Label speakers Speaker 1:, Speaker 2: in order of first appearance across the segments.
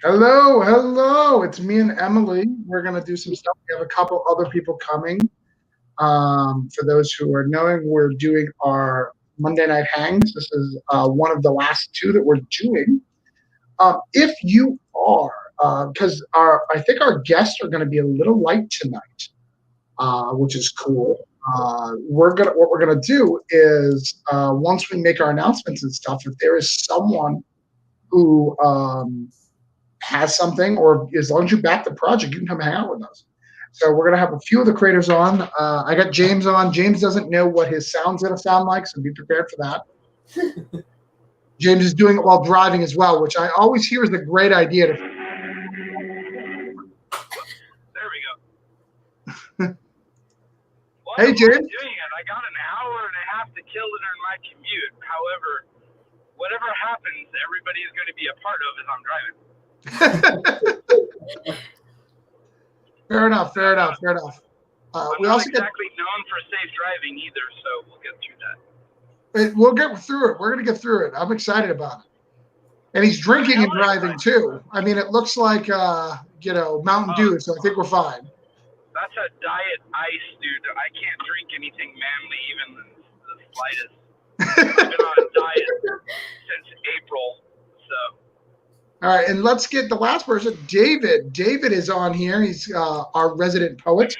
Speaker 1: Hello, hello. It's me and Emily. We're going to do some stuff. We have a couple other people coming. For those who are knowing, we're doing our Monday Night Hangs. This is one of the last two that we're doing. If you are, because I think our guests are going to be a little light tonight, which is cool. What we're gonna do is once we make our announcements and stuff, if there is someone who has something, or as long as you back the project, you can come hang out with us. So we're gonna have a few of the creators on. I got James on. James doesn't know what his sound's gonna sound like, so be prepared for that. James is doing it while driving as well, which I always hear is a great idea.
Speaker 2: There we go.
Speaker 1: Hey, James.
Speaker 2: Doing it. I got an hour and a half to kill during my commute. However, whatever happens, everybody is going to be a part of as I'm driving.
Speaker 1: Fair enough.
Speaker 2: I'm not exactly known for safe driving either, so we'll get through that.
Speaker 1: We'll get through it. We're going to get through it. I'm excited about it. And he's drinking and driving too. I mean, it looks like Mountain Dew, so I think we're fine.
Speaker 2: That's a diet ice, dude. I can't drink anything manly, even the slightest. I've been on a diet since April, so.
Speaker 1: All right, and let's get the last person, David. David is on here. He's our resident poet.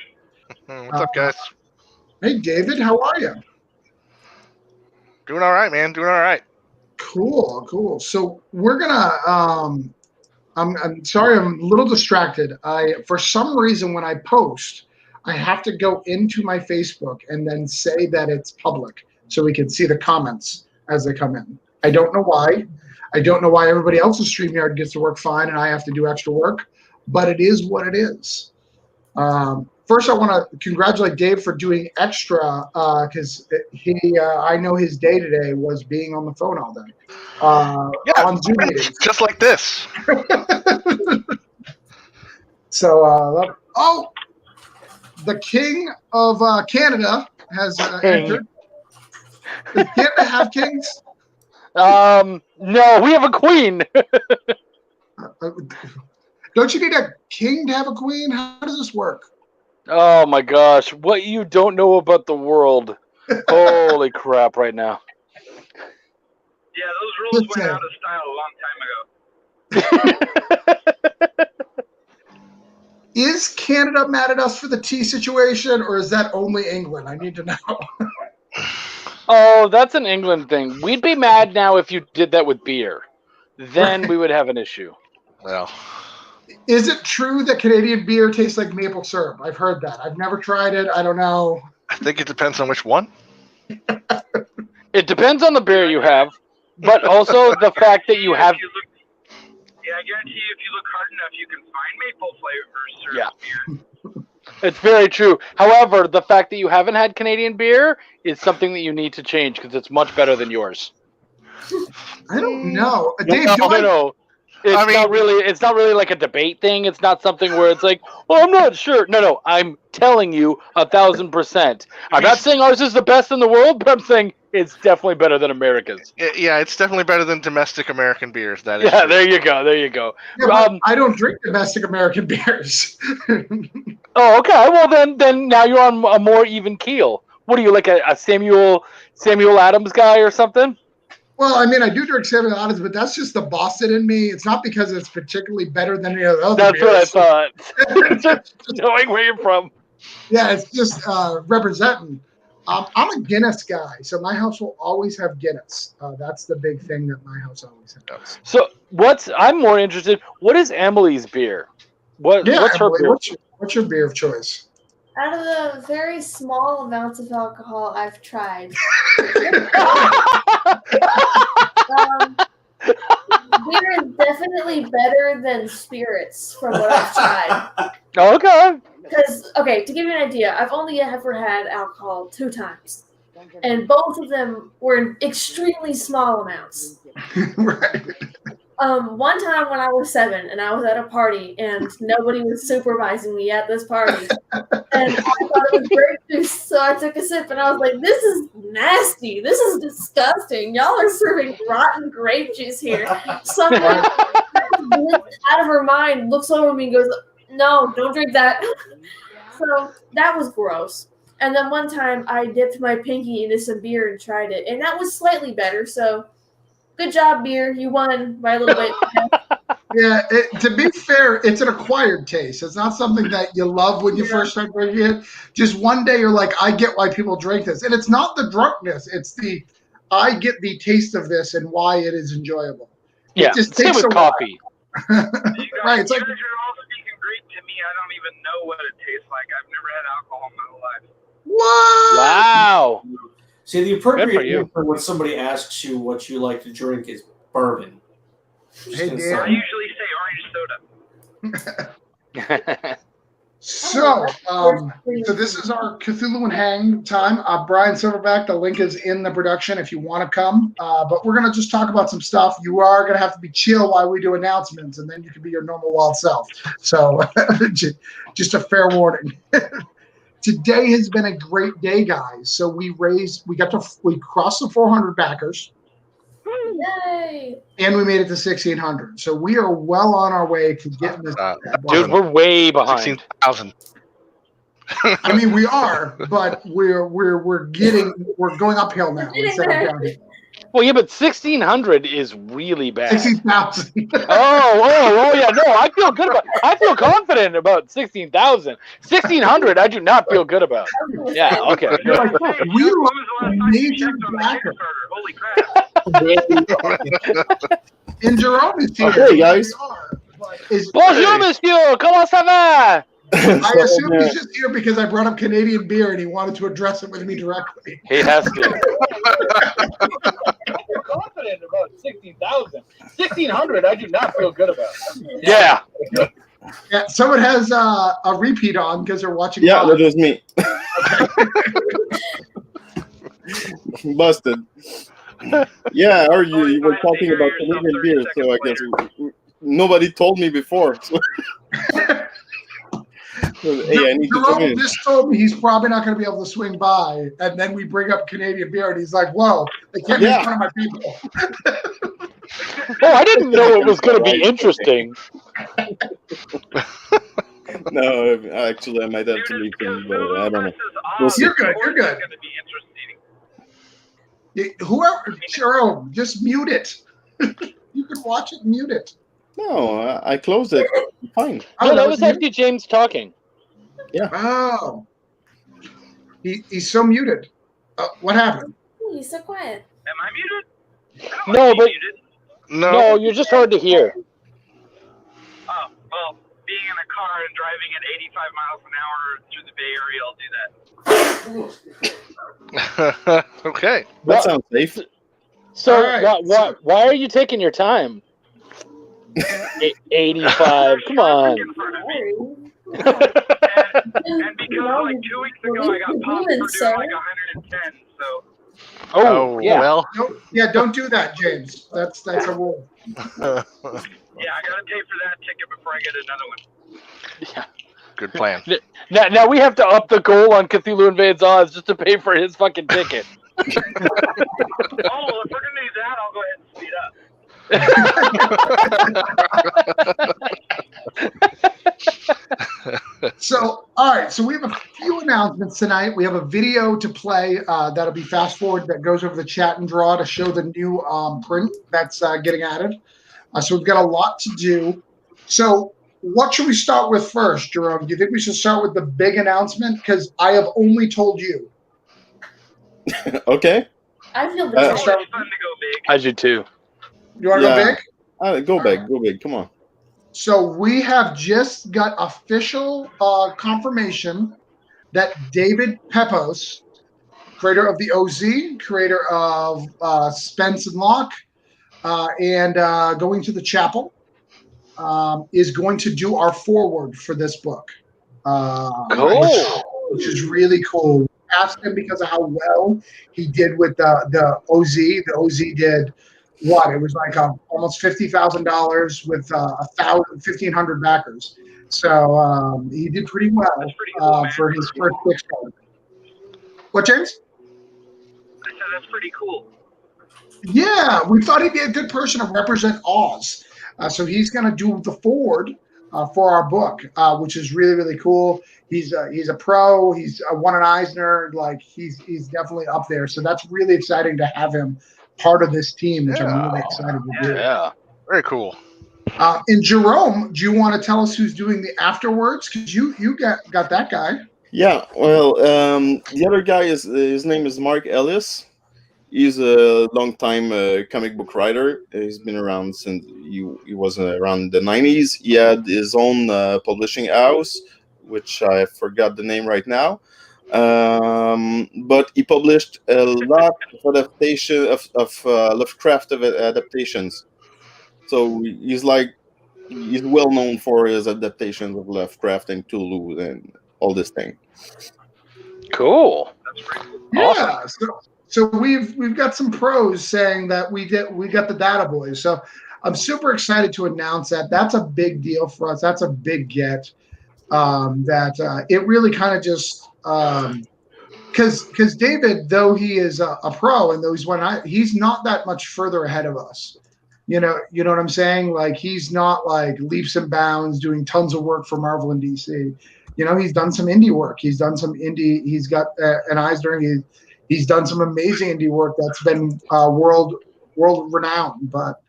Speaker 3: What's up, guys?
Speaker 1: Hey, David, how are you?
Speaker 3: Doing all right, man. Doing all right.
Speaker 1: Cool. So we're gonna. I'm sorry, I'm a little distracted. For some reason, when I post, I have to go into my Facebook and then say that it's public so we can see the comments as they come in. I don't know why. I don't know why everybody else's StreamYard gets to work fine and I have to do extra work, but it is what it is. First, I want to congratulate Dave for doing extra because I know his day today was being on the phone all day. On Zoom meetings.
Speaker 3: Just like this.
Speaker 1: So, the King of Canada has entered. Does Canada have kings?
Speaker 4: No, we have a queen.
Speaker 1: Don't you need a king to have a queen? How does this work?
Speaker 4: Oh my gosh, what you don't know about the world. Holy crap right now.
Speaker 2: Yeah, those rules went out of style a long time ago.
Speaker 1: Is Canada mad at us for the tea situation, or is that only England? I need to know.
Speaker 4: Oh, that's an England thing. We'd be mad now if you did that with beer. Then we would have an issue.
Speaker 3: Well,
Speaker 1: is it true that Canadian beer tastes like maple syrup? I've heard that. I've never tried it. I don't know.
Speaker 3: I think it depends on which one.
Speaker 4: It depends on the beer you have, but also the fact that you have.
Speaker 2: Yeah, I guarantee you, if you look hard enough, you can find maple flavor syrup beer.
Speaker 4: It's very true. However, the fact that you haven't had Canadian beer is something that you need to change because it's much better than yours.
Speaker 1: I don't know, Dave.
Speaker 4: No. It's not really like a debate thing. It's not something where it's like, well, I'm not sure. No. I'm telling you 1,000%. I'm not saying ours is the best in the world, but I'm saying it's definitely better than America's.
Speaker 3: Yeah, it's definitely better than domestic American beers. That is.
Speaker 4: Yeah, true. There you go.
Speaker 1: Yeah, I don't drink domestic American beers.
Speaker 4: Oh, okay. Well, then now you're on a more even keel. What are you, like a Samuel Adams guy or something?
Speaker 1: Well, I mean, I do drink Samuel Adams, but that's just the Boston in me. It's not because it's particularly better than any other
Speaker 4: That's
Speaker 1: beers.
Speaker 4: What I thought. Just knowing where you're from.
Speaker 1: Yeah, it's just representing. I'm a Guinness guy, so my house will always have Guinness. That's the big thing that my house always has.
Speaker 4: So I'm more interested. What is Emily's beer? What's her beer?
Speaker 1: What's your beer of choice?
Speaker 5: Out of the very small amounts of alcohol I've tried, beer is definitely better than spirits from what I've tried.
Speaker 4: Okay.
Speaker 5: Because, to give you an idea, I've only ever had alcohol 2 times. And both of them were in extremely small amounts.
Speaker 1: Right.
Speaker 5: One time when I was 7 and I was at a party and nobody was supervising me at this party. And I thought it was grape juice, so I took a sip and I was like, this is nasty. This is disgusting. Y'all are serving rotten grape juice here. Someone blinked out of her mind, looks over at me and goes, "No, don't drink that." So that was gross. And then one time I dipped my pinky into some beer and tried it, and that was slightly better. So good job, beer. You won by a little bit.
Speaker 1: Yeah, to be fair, it's an acquired taste. It's not something that you love when you first start drinking it. Just one day you're like, I get why people drink this. And it's not the drunkenness. It's I get the taste of this and why it is enjoyable.
Speaker 4: Yeah,
Speaker 1: it just
Speaker 4: same
Speaker 1: takes
Speaker 4: with
Speaker 1: a while.
Speaker 4: coffee.
Speaker 1: Right, it's like,
Speaker 2: you're all speaking Greek to me. I don't even know what it tastes like. I've never had alcohol in my whole life.
Speaker 1: what?
Speaker 4: Wow.
Speaker 6: See, the
Speaker 4: Good for
Speaker 6: appropriate
Speaker 4: you.
Speaker 6: answer when somebody asks you what you like to drink is bourbon.
Speaker 1: Hey, Dan.
Speaker 2: I usually say orange soda.
Speaker 1: So this is our Cthulhu and Hang time. Brian Silverback, the link is in the production if you want to come. But we're going to just talk about some stuff. You are going to have to be chill while we do announcements, and then you can be your normal wild self. So just a fair warning. Today has been a great day, guys. So we crossed the 400 backers.
Speaker 5: Yay!
Speaker 1: And we made it to 1,600. So we are well on our way to getting this.
Speaker 4: Dude, we're way behind.
Speaker 3: 16,000.
Speaker 1: I mean, we are, but we're going uphill now instead of downhill.
Speaker 4: Well, yeah, but 1,600 is really bad.
Speaker 1: 16,000.
Speaker 4: Oh, yeah, no, I feel good about. I feel confident about 16,000. 1,600, I do not feel good about. Yeah, okay.
Speaker 1: You're like, we
Speaker 2: When was the last time you
Speaker 1: major
Speaker 2: checked on the
Speaker 1: backer.
Speaker 2: Kickstarter? Holy crap.
Speaker 1: And Jerome is here.
Speaker 7: Hey, guys.
Speaker 4: Bonjour, monsieur. Comment ça va?
Speaker 1: I assume he's just here because I brought up Canadian beer and he wanted to address it with me directly.
Speaker 4: He has to. I'm confident about 16,000. 1,600, I do not feel good about. Yeah.
Speaker 1: Yeah, someone has a repeat on because they're watching.
Speaker 7: Yeah,
Speaker 1: live.
Speaker 7: that was me. Busted. Yeah, or you were talking about Canadian beer, so I guess nobody told me before. So. Hey, I need to come
Speaker 1: Jerome
Speaker 7: in.
Speaker 1: just told me he's probably not going to be able to swing by, and then we bring up Canadian beer, and he's like, "Whoa, they can't make fun of my people."
Speaker 4: Oh, I didn't know it was going to be interesting.
Speaker 7: No, actually, I might have to leave him, but I don't know. We'll see.
Speaker 1: You're good. You're good.
Speaker 2: It's going to be interesting.
Speaker 1: Whoever, Jerome, just mute it. You can watch it, mute it.
Speaker 7: No, I closed it. Fine.
Speaker 4: No, that was actually James talking.
Speaker 1: Oh, he's so muted. What happened?
Speaker 5: He's so quiet.
Speaker 2: Am I muted? I don't
Speaker 4: No,
Speaker 2: like being
Speaker 4: but
Speaker 2: muted.
Speaker 4: no, you're just hard to hear.
Speaker 2: Oh, well, being in a car and driving at 85 miles an hour through the Bay Area, I'll do that.
Speaker 3: Okay.
Speaker 7: That sounds safe.
Speaker 4: So,
Speaker 1: All right.
Speaker 4: why are you taking your time? 85. Come on.
Speaker 2: In front of me.
Speaker 5: Sorry.
Speaker 2: And because like 2 weeks ago I got popped for doing like 110, so
Speaker 4: Oh, yeah.
Speaker 3: Well.
Speaker 1: Don't do that, James. That's a rule.
Speaker 2: yeah, I gotta pay for that ticket before I get another one.
Speaker 4: Yeah.
Speaker 3: Good plan.
Speaker 4: Now we have to up the goal on Cthulhu Invades odds just to pay for his fucking ticket.
Speaker 2: Oh, well, if we're gonna do that, I'll go ahead and speed up.
Speaker 1: So, all right. So we have a few announcements tonight. We have a video to play that'll be fast forward that goes over the chat and draw to show the new print that's getting added. So we've got a lot to do. So what should we start with first, Jerome? Do you think we should start with the big announcement? Because I have only told you.
Speaker 7: Okay.
Speaker 5: I feel
Speaker 2: It's
Speaker 5: betrayed.
Speaker 2: always fun to go big.
Speaker 4: I do too.
Speaker 1: You want to
Speaker 7: Yeah.
Speaker 1: go big?
Speaker 7: Go big. Go big. Come on.
Speaker 1: So we have just got official confirmation that David Pepos, creator of the OZ, creator of Spence and Locke, and Going to the Chapel, is going to do our foreword for this book.
Speaker 4: Cool.
Speaker 1: Which is really cool. Asked him because of how well he did with the OZ. The OZ did what? It was like almost $50,000 with 1,500 backers. So he did pretty well
Speaker 2: That's pretty cool, man.
Speaker 1: for his first Kickstarter. What, James?
Speaker 2: I said that's pretty cool.
Speaker 1: Yeah, we thought he'd be a good person to represent Oz. So he's going to do the forward for our book, which is really, really cool. He's a pro. He's won an Eisner. Like he's definitely up there. So that's really exciting to have him part of this team, which I'm really excited to do.
Speaker 4: Yeah.
Speaker 3: Very cool.
Speaker 1: And Jerome, do you want to tell us who's doing the afterwards? Because you got that guy.
Speaker 7: Yeah, well, the other guy is his name is Mark Ellis. He's a long-time comic book writer. He's been around since he was around the 90s. He had his own publishing house, which I forgot the name right now. But he published a lot of adaptation of Lovecraft adaptations. So he's well known for his adaptations of Lovecraft and Cthulhu and all this thing.
Speaker 4: Cool.
Speaker 1: Yeah. So we've got some pros saying that we got the Data Boys. So I'm super excited to announce that. That's a big deal for us. That's a big get. It really kind of just because David, though he is a pro and though he's not that much further ahead of us. You know what I'm saying? Like he's not like leaps and bounds doing tons of work for Marvel and DC. You know, he's done some indie work. He's done some indie. He's got an Eisner. He's done some amazing indie work that's been world renowned. But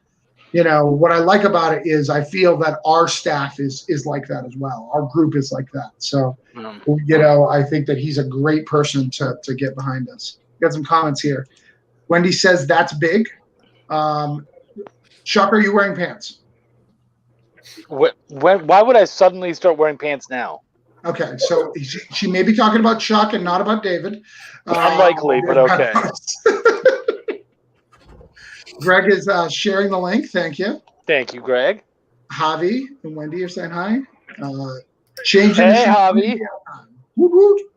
Speaker 1: you know what I like about it is I feel that our staff is like that as well. Our group is like that. So you know I think that he's a great person to get behind us. Got some comments here. Wendy says that's big. Chuck, are you wearing pants?
Speaker 4: Why would I suddenly start wearing pants now?
Speaker 1: Okay, so she may be talking about Chuck and not about David.
Speaker 4: Unlikely, but okay.
Speaker 1: Greg is sharing the link. Thank you.
Speaker 4: Thank you, Greg.
Speaker 1: Javi and Wendy are saying hi.
Speaker 4: Hey, Javi.
Speaker 1: Woo-hoo.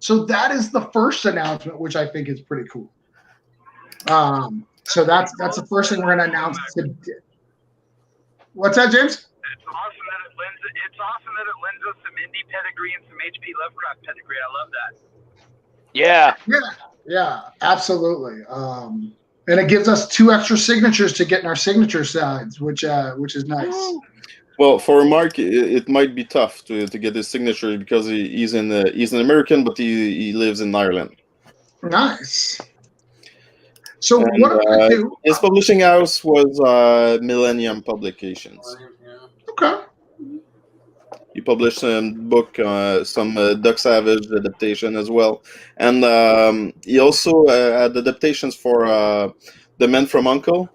Speaker 1: So that is the first announcement, which I think is pretty cool. So that's the first thing we're going to announce today. What's that, James?
Speaker 2: It's awesome that it lends us some indie pedigree and some HP Lovecraft pedigree. I love that.
Speaker 4: Yeah.
Speaker 1: Yeah, absolutely. And it gives us 2 extra signatures to get in our signature sides, which is nice.
Speaker 7: Well, for Mark, it might be tough to get his signature because he's an American, but he lives in Ireland.
Speaker 1: Nice. So what am I going to do?
Speaker 7: His publishing house was Millennium Publications.
Speaker 1: Okay. He
Speaker 7: published some book, some Duck Savage adaptation as well, and he also had adaptations for The Men from U.N.C.L.E.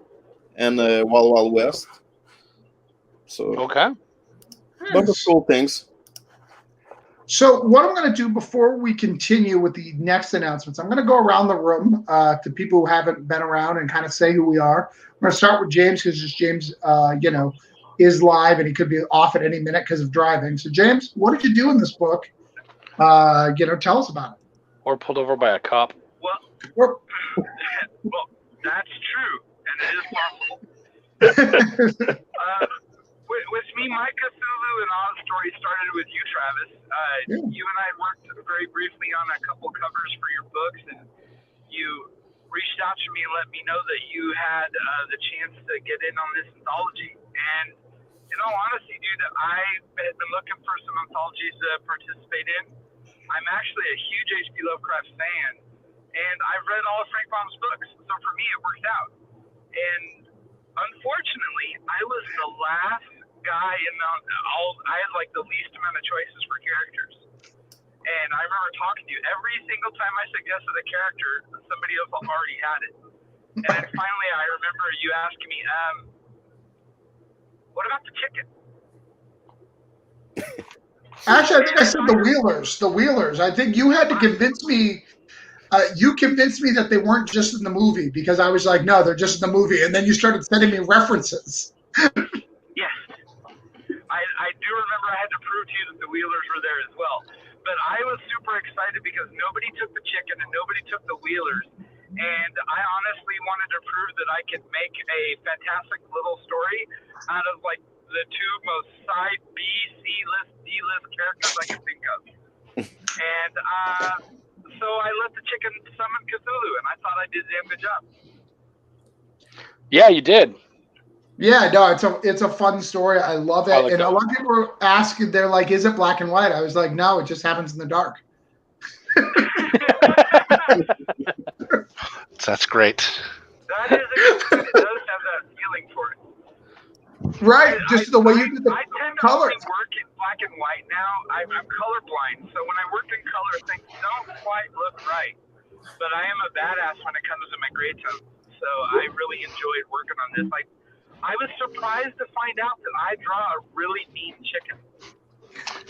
Speaker 7: and Wild Wild West. So
Speaker 4: okay,
Speaker 7: bunch of cool things.
Speaker 1: So what I'm going to do before we continue with the next announcements, I'm going to go around the room to people who haven't been around and kind of say who we are. I'm going to start with James because James, is live and he could be off at any minute because of driving. So James, what did you do in this book? Tell us about it.
Speaker 4: Or pulled over by a cop.
Speaker 2: Well, that's true, and it is possible. With me, my Cthulhu and Oz story started with you, Travis. You and I worked very briefly on a couple covers for your books, and you reached out to me and let me know that you had the chance to get in on this anthology. And in all honesty, dude, I had been looking for some anthologies to participate in. I'm actually a huge H.P. Lovecraft fan, and I've read all of Frank Baum's books, so for me it worked out. And unfortunately, I was the last guy in I had like the least amount of choices for characters. And I remember talking to you every single time I suggested a character, somebody else already had it. And then finally I remember you asking me, what about the chicken?
Speaker 1: Actually, I think I said the Wheelers. The Wheelers. I think you had to convince me. You convinced me that they weren't just in the movie because I was like, no, they're just in the movie. And then you started sending me references.
Speaker 2: Yes. I do remember I had to prove to you that the Wheelers were there as well. But I was super excited because nobody took the chicken and nobody took the Wheelers. And I honestly wanted to prove that I could make a fantastic little story out of like the 2 most side B, C-list, D-list characters I could think of. And so I let the chicken summon Cthulhu, and I thought I did a damn good job.
Speaker 4: Yeah, you did.
Speaker 1: Yeah, no, it's a fun story. I love
Speaker 4: I
Speaker 1: it.
Speaker 4: like
Speaker 1: And a
Speaker 4: that.
Speaker 1: lot of people are asking, they're like, "Is it black and white?" I was like, "No, it just happens in the dark."
Speaker 3: That's great.
Speaker 2: That is a good point. It does have that feeling for it.
Speaker 1: Right, just the way you did the
Speaker 2: I tend to
Speaker 1: colors.
Speaker 2: only work in black and white now. I'm colorblind, so when I work in color, things don't quite look right. But I am a badass when it comes to my gray tone, so I really enjoyed working on this. Like, I was surprised to find out that I draw a really mean chicken.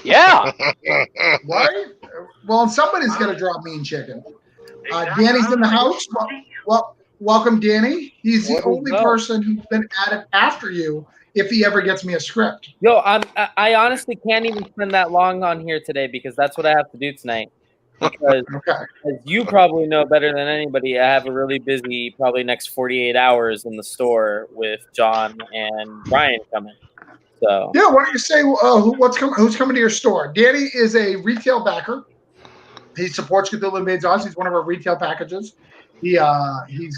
Speaker 4: Yeah.
Speaker 1: Right? Well, somebody's got to draw Mean Chicken.
Speaker 2: Exactly.
Speaker 1: Danny's in the
Speaker 2: I was
Speaker 1: house. Well, welcome, Danny. He's the
Speaker 8: What is
Speaker 1: only
Speaker 8: up?
Speaker 1: person who's been at it after you if he ever gets me a script.
Speaker 8: Yo, I honestly can't even spend that long on here today because that's what I have to do tonight. Because
Speaker 1: Okay.
Speaker 8: as you probably know better than anybody, I have a really busy, probably next 48 hours in the store with John and Brian coming. So
Speaker 1: Yeah, why don't you say who's coming to your store? Danny is a retail backer. He supports Cthulhu Invades Oz. He's one of our retail packages. He's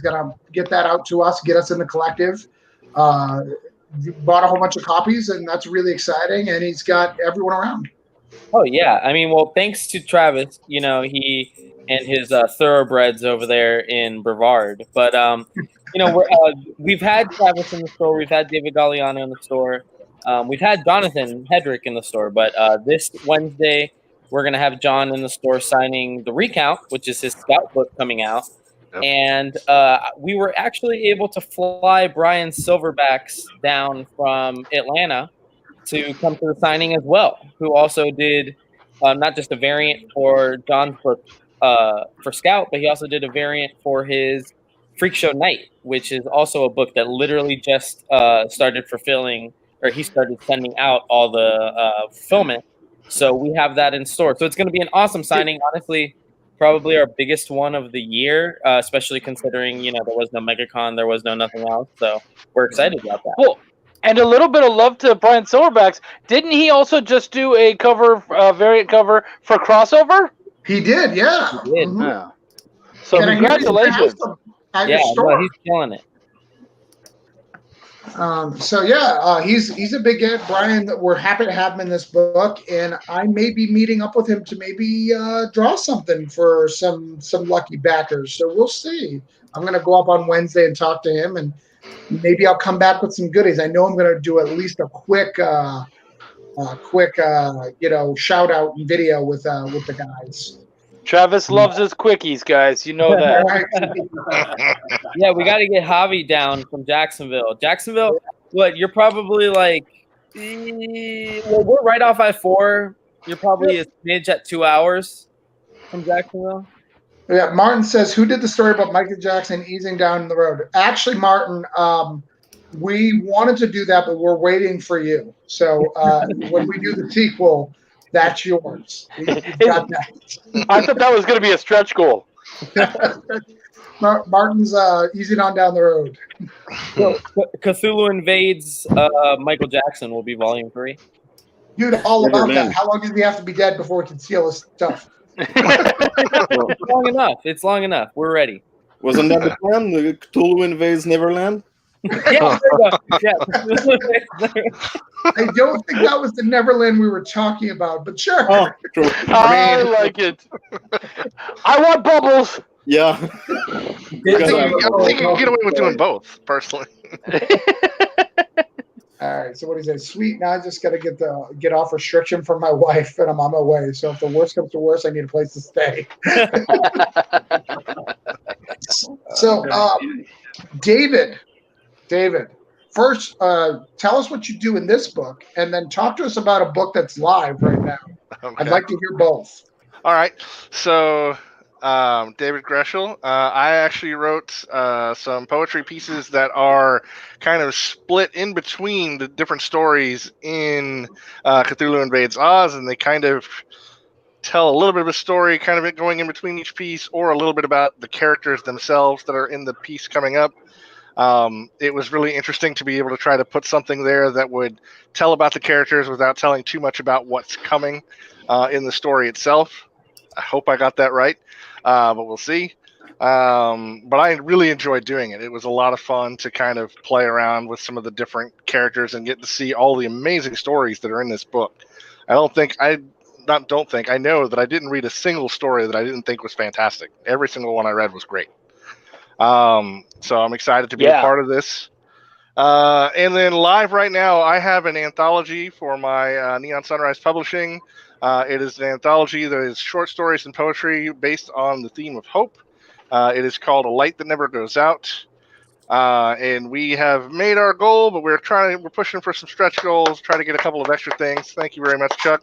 Speaker 1: gonna get that out to us, get us in the collective. Bought a whole bunch of copies, and that's really exciting. And he's got everyone around.
Speaker 8: oh yeah, I mean, well, thanks to Travis, you know, he and his thoroughbreds over there in Brevard. But you know, we've had Travis in the store, we've had David Galliano in the store, we've had Jonathan Hedrick in the store. But this Wednesday, we're gonna have John in the store signing the Recount, which is his scout book coming out.
Speaker 3: Yep.
Speaker 8: And we were actually able to fly Brian Silverbacks down from Atlanta to come to the signing as well, who also did not just a variant for John's book for Scout, but he also did a variant for his Freak Show Night, which is also a book that literally just started fulfilling, or he started sending out all the fulfillment. So we have that in store. So it's going to be an awesome signing. Honestly, probably our biggest one of the year, especially considering, you know, there was no MegaCon, there was no nothing else. So we're excited about that.
Speaker 4: Well, and a little bit of love to Brian Silverbacks. Didn't he also just do a cover, variant cover for Crossover?
Speaker 1: He did, yeah.
Speaker 8: He did.
Speaker 1: Mhm.
Speaker 4: Yeah. So
Speaker 1: And I hear he's in the
Speaker 4: congratulations.
Speaker 1: house at
Speaker 8: Yeah,
Speaker 1: your store.
Speaker 8: no, he's killing it.
Speaker 1: He's a big get. Brian, we're happy to have him in this book, and I may be meeting up with him to maybe draw something for some lucky backers. So we'll see. I'm gonna go up on Wednesday and talk to him, and maybe I'll come back with some goodies. I know I'm gonna do at least a quick shout out and video with the guys.
Speaker 4: Travis loves his quickies, guys. You know that.
Speaker 8: Yeah, we got to get Javi down from Jacksonville. Jacksonville, what? You're probably like, well, we're right off I-4. You're probably a smidge at 2 hours from Jacksonville.
Speaker 1: Yeah, Martin says, who did the story about Michael Jackson easing down the road? Actually, Martin, we wanted to do that, but we're waiting for you. So when we do the sequel, that's yours. You've got that.
Speaker 4: I thought that was going to be a stretch goal.
Speaker 1: Martin's easing on down the road.
Speaker 8: So, Cthulhu Invades Michael Jackson will be volume 3.
Speaker 1: Dude, all about that. How long does he have to be dead before we can steal his stuff?
Speaker 8: It's long enough. It's long enough. We're ready.
Speaker 7: Wasn't that the plan? The Cthulhu Invades Neverland?
Speaker 8: Yeah.
Speaker 1: I don't think that was the Neverland we were talking about, but sure.
Speaker 7: Oh, true.
Speaker 4: I like it. I want bubbles.
Speaker 7: Yeah.
Speaker 3: I think you can get away with doing both, personally.
Speaker 1: All right. So what do you say? Sweet. Now I just got to get off restriction from my wife, and I'm on my way. So if the worst comes to worst, I need a place to stay. So, David, first, tell us what you do in this book, and then talk to us about a book that's live right now.
Speaker 3: Okay.
Speaker 1: I'd like to hear both.
Speaker 3: All right. So, David Greshel, I actually wrote some poetry pieces that are kind of split in between the different stories in Cthulhu Invades Oz, and they kind of tell a little bit of a story kind of going in between each piece, or a little bit about the characters themselves that are in the piece coming up. It was really interesting to be able to try to put something there that would tell about the characters without telling too much about what's coming in the story itself. I hope I got that right, but we'll see. But I really enjoyed doing it. It was a lot of fun to kind of play around with some of the different characters and get to see all the amazing stories that are in this book. I know that I didn't read a single story that I didn't think was fantastic. Every single one I read was great. So I'm excited to be a part of this. And then live right now, I have an anthology for my Neon Sunrise Publishing. It is an anthology that is short stories and poetry based on the theme of hope. It is called A Light That Never Goes Out. And we have made our goal, but we're pushing for some stretch goals, trying to get a couple of extra things. Thank you very much, Chuck.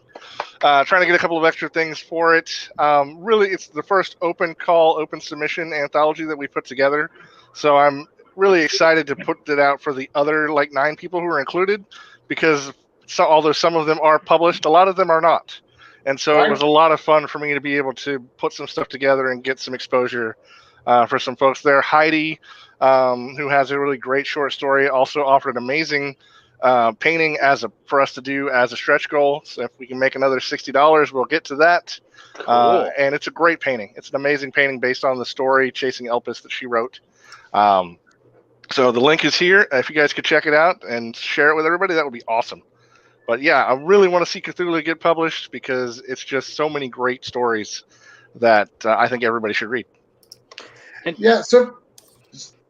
Speaker 3: Trying to get a couple of extra things for it. Really, it's the first open call, open submission anthology that we put together. So I'm really excited to put it out for the other 9 people who are included, because although some of them are published, a lot of them are not. And so It was a lot of fun for me to be able to put some stuff together and get some exposure for some folks there. Heidi, who has a really great short story, also offered an amazing painting for us to do as a stretch goal. So if we can make another $60, we'll get to that. Cool. And it's a great painting. It's an amazing painting based on the story Chasing Elpis that she wrote. So the link is here. If you guys could check it out and share it with everybody, that would be awesome. But yeah, I really want to see Cthulhu get published because it's just so many great stories that I think everybody should read.
Speaker 1: Yeah, so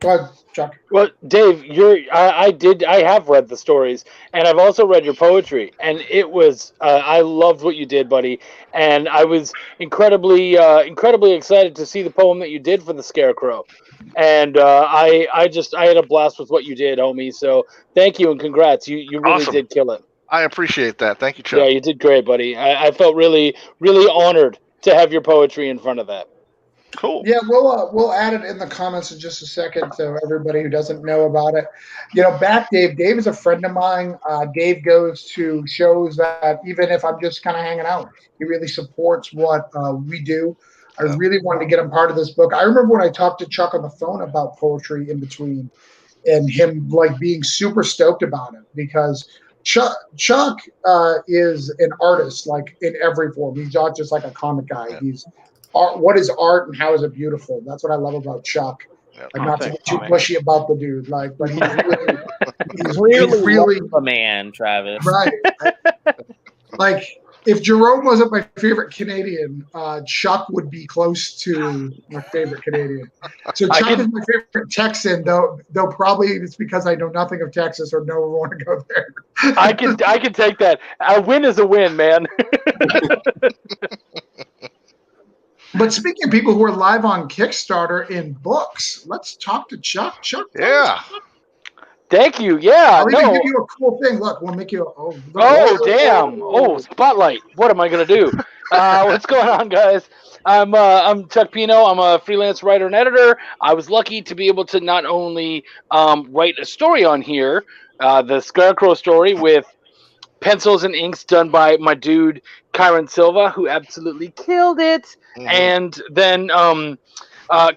Speaker 1: go ahead, Chuck.
Speaker 4: Well, Dave, I have read the stories, and I've also read your poetry, and it was I loved what you did, buddy, and I was incredibly excited to see the poem that you did for the Scarecrow, and I had a blast with what you did, homie. So thank you and congrats, you really
Speaker 3: awesome.
Speaker 4: Did kill it.
Speaker 3: I appreciate that. Thank you, Chuck.
Speaker 4: Yeah, you did great, buddy. I felt really honored to have your poetry in front of that.
Speaker 3: Cool.
Speaker 1: Yeah, we'll add it in the comments in just a second so everybody who doesn't know about it. Back Dave. Dave is a friend of mine. Dave goes to shows that even if I'm just kind of hanging out, he really supports what we do. I really wanted to get him part of this book. I remember when I talked to Chuck on the phone about poetry in between, and him being super stoked about it because Chuck is an artist in every form. He's not just a comic guy. Yeah. He's what is art and how is it beautiful? That's what I love about Chuck. Yeah, not to get too pushy about the dude, but he's really
Speaker 8: a man, Travis.
Speaker 1: Right. If Jerome wasn't my favorite Canadian, Chuck would be close to my favorite Canadian. So Chuck is my favorite Texan, though probably it's because I know nothing of Texas or never want to go there.
Speaker 4: I can take that. A win is a win, man.
Speaker 1: But speaking of people who are live on Kickstarter in books, let's talk to Chuck. Chuck,
Speaker 3: yeah.
Speaker 4: Thank you. Yeah.
Speaker 1: I'll even give you a cool thing. Look, we'll make you.
Speaker 4: Damn! Oh, spotlight. What am I gonna do? What's going on, guys? I'm Chuck Pino. I'm a freelance writer and editor. I was lucky to be able to not only write a story on here, the Scarecrow story with pencils and inks done by my dude Kyron Silva, who absolutely killed it, and then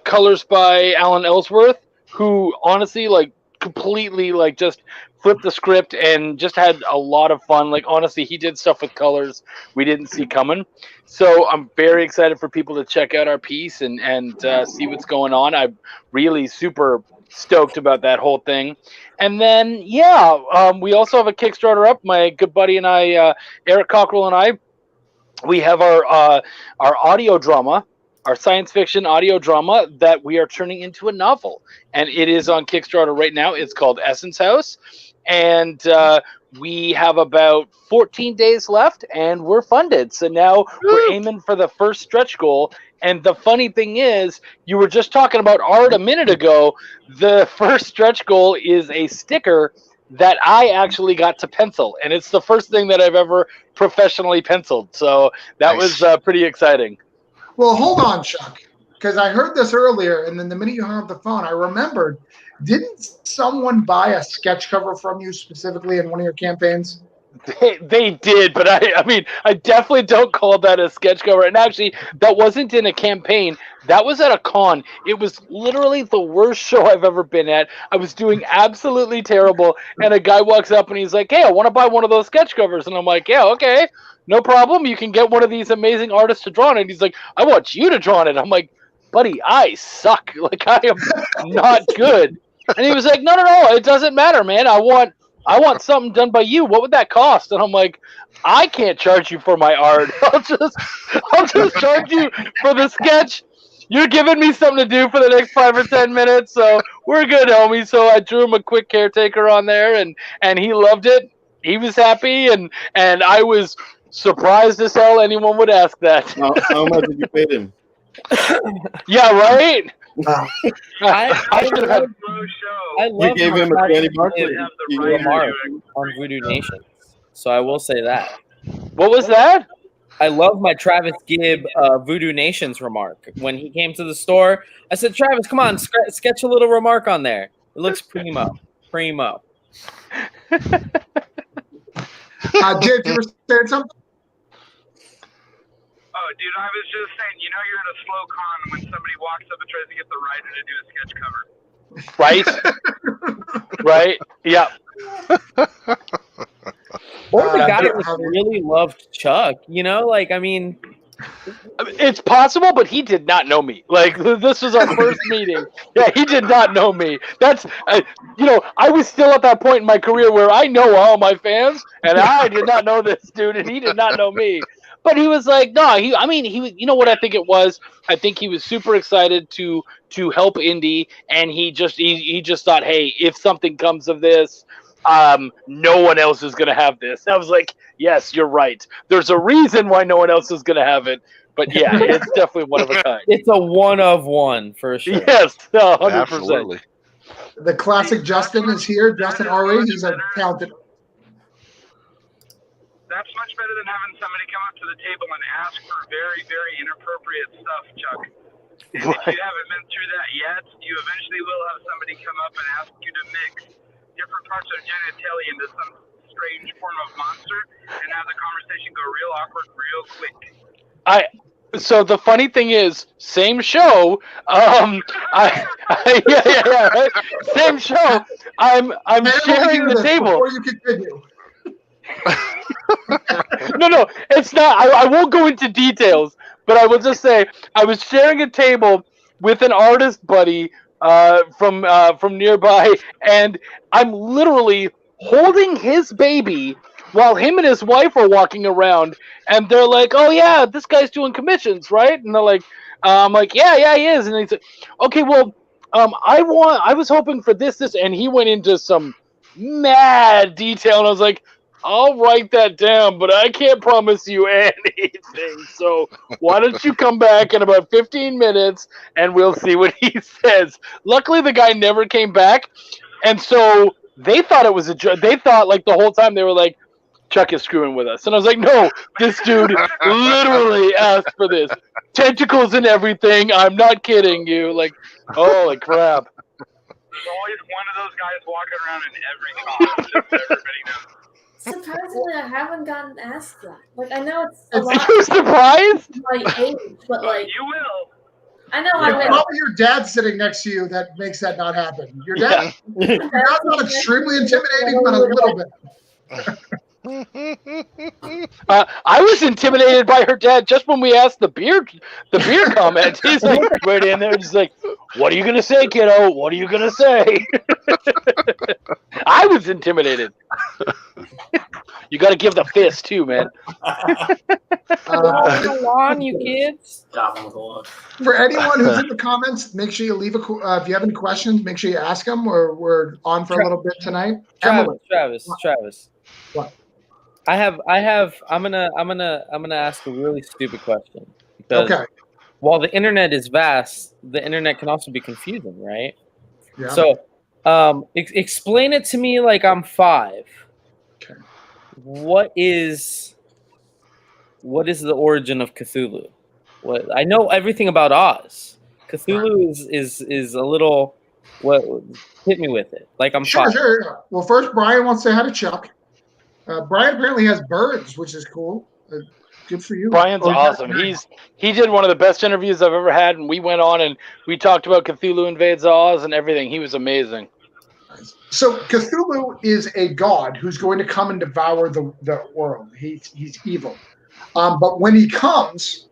Speaker 4: colors by Alan Ellsworth, who honestly completely just flipped the script and just had a lot of fun. Honestly, he did stuff with colors we didn't see coming. So I'm very excited for people to check out our piece and see what's going on. I'm really super stoked about that whole thing. And then, we also have a Kickstarter up. My good buddy and I, Eric Cockrell and I, we have our audio drama, our science fiction audio drama that we are turning into a novel. And it is on Kickstarter right now. It's called Essence House. And we have about 14 days left, and we're funded. So now we're aiming for the first stretch goal. And the funny thing is, you were just talking about art a minute ago. The first stretch goal is a sticker that I actually got to pencil. And it's the first thing that I've ever professionally penciled. So that was pretty exciting.
Speaker 1: Well, hold on, Chuck, because I heard this earlier, and then the minute you hung up the phone, I remembered. Didn't someone buy a sketch cover from you specifically in one of your campaigns?
Speaker 4: They did, but I definitely don't call that a sketch cover. And actually, that wasn't in a campaign. That was at a con. It was literally the worst show I've ever been at. I was doing absolutely terrible, and a guy walks up and he's like, "Hey, I want to buy one of those sketch covers." And I'm like, "Yeah, okay, no problem. You can get one of these amazing artists to draw it." And he's like, "I want you to draw it." I'm like, buddy, I suck. Like, I am not good. And he was like, no, it doesn't matter, man. I want something done by you. What would that cost? And I'm like, I can't charge you for my art. I'll just charge you for the sketch. You're giving me something to do for the next 5 or 10 minutes, so we're good, homie. So I drew him a quick caretaker on there, and he loved it. He was happy, and I was surprised as hell anyone would ask that.
Speaker 7: How much did you pay him?
Speaker 4: Yeah, right?
Speaker 8: I love
Speaker 7: You gave him a $20.
Speaker 8: remark on Voodoo Nation, so I will say that.
Speaker 4: What was that?
Speaker 8: I love my Travis Gibb Voodoo Nations remark. When he came to the store, I said, Travis, come on, sketch a little remark on there. It looks primo. Primo.
Speaker 1: James, you were saying something?
Speaker 2: Oh, dude, I was just saying, you're at a slow con when somebody walks up and tries to get the writer to do a sketch cover.
Speaker 4: Right? Right? Yeah.
Speaker 8: Or the guy that really loved Chuck, I mean...
Speaker 4: It's possible, but he did not know me. Like, this was our first meeting. Yeah, he did not know me. That's, I was still at that point in my career where I know all my fans, and I did not know this dude, and he did not know me. But he was like, no, he was, you know what I think it was? I think he was super excited to help indie, and he just thought, hey, if something comes of this, no one else is going to have this. I was like, yes, you're right. There's a reason why no one else is going to have it. But yeah, it's definitely one of a kind.
Speaker 8: It's a one of one for sure.
Speaker 4: Yes, 100%.
Speaker 3: Absolutely.
Speaker 1: The classic Justin is here. Justin always is a talented.
Speaker 2: That's much better than having somebody come up to the table and ask for very, very inappropriate stuff, Chuck. And if you haven't been through that yet, you eventually will have somebody come up and ask you to mix different parts of genitalia into some strange form of monster and have the conversation go real awkward real quick.
Speaker 4: So the funny thing is, same show. Right? Same show. I'm sharing the table.
Speaker 1: Before you continue.
Speaker 4: No, it's not. I won't go into details, but I will just say I was sharing a table with an artist buddy from nearby, and I'm literally holding his baby while him and his wife are walking around, and they're like, "Oh yeah, this guy's doing commissions, right?" And they're like, "I'm like, yeah, he is." And he said, "Okay, well, I was hoping for this," and he went into some mad detail, and I was like, I'll write that down, but I can't promise you anything. So why don't you come back in about 15 minutes and we'll see what he says. Luckily, the guy never came back. And so they thought it was a joke. They thought like the whole time they were like, Chuck is screwing with us. And I was like, no, this dude literally asked for this. Tentacles and everything. I'm not kidding you. Like, holy crap.
Speaker 2: There's always one of those guys walking around in every con. Everybody knows.
Speaker 5: Surprisingly, I haven't gotten asked that. Like, I know it's a lot.
Speaker 4: You're surprised?
Speaker 5: My age, but like,
Speaker 2: you will.
Speaker 5: I know I will.
Speaker 1: Probably your dad sitting next to you that makes that not happen. Your dad, your dad's not extremely intimidating, but a little bit.
Speaker 4: I was intimidated by her dad just when we asked the beer comment. He's like, right in there, just like, what are you gonna say, kiddo? What are you gonna say? I was intimidated. You got to give the fist too, man.
Speaker 8: Come on, you kids.
Speaker 1: For anyone who's in the comments, make sure you leave if you have any questions, make sure you ask them. We're on for a little bit tonight.
Speaker 8: Travis.
Speaker 1: What?
Speaker 8: I'm gonna ask a really stupid question. Because
Speaker 1: Okay.
Speaker 8: while the internet is vast, the internet can also be confusing, right?
Speaker 1: Yeah.
Speaker 8: So, explain it to me like I'm 5.
Speaker 1: Okay.
Speaker 8: What is the origin of Cthulhu? What I know everything about Oz. Cthulhu is a little. What hit me with it? Like I'm 5.
Speaker 1: Sure. Well, first, Brian wants to say hi to Chuck. Brian apparently has birds, which is cool. Good for you.
Speaker 4: Brian's awesome. He did one of the best interviews I've ever had, and we went on and we talked about Cthulhu Invades Oz and everything. He was amazing.
Speaker 1: So Cthulhu is a god who's going to come and devour the world. He's evil. But when he comes,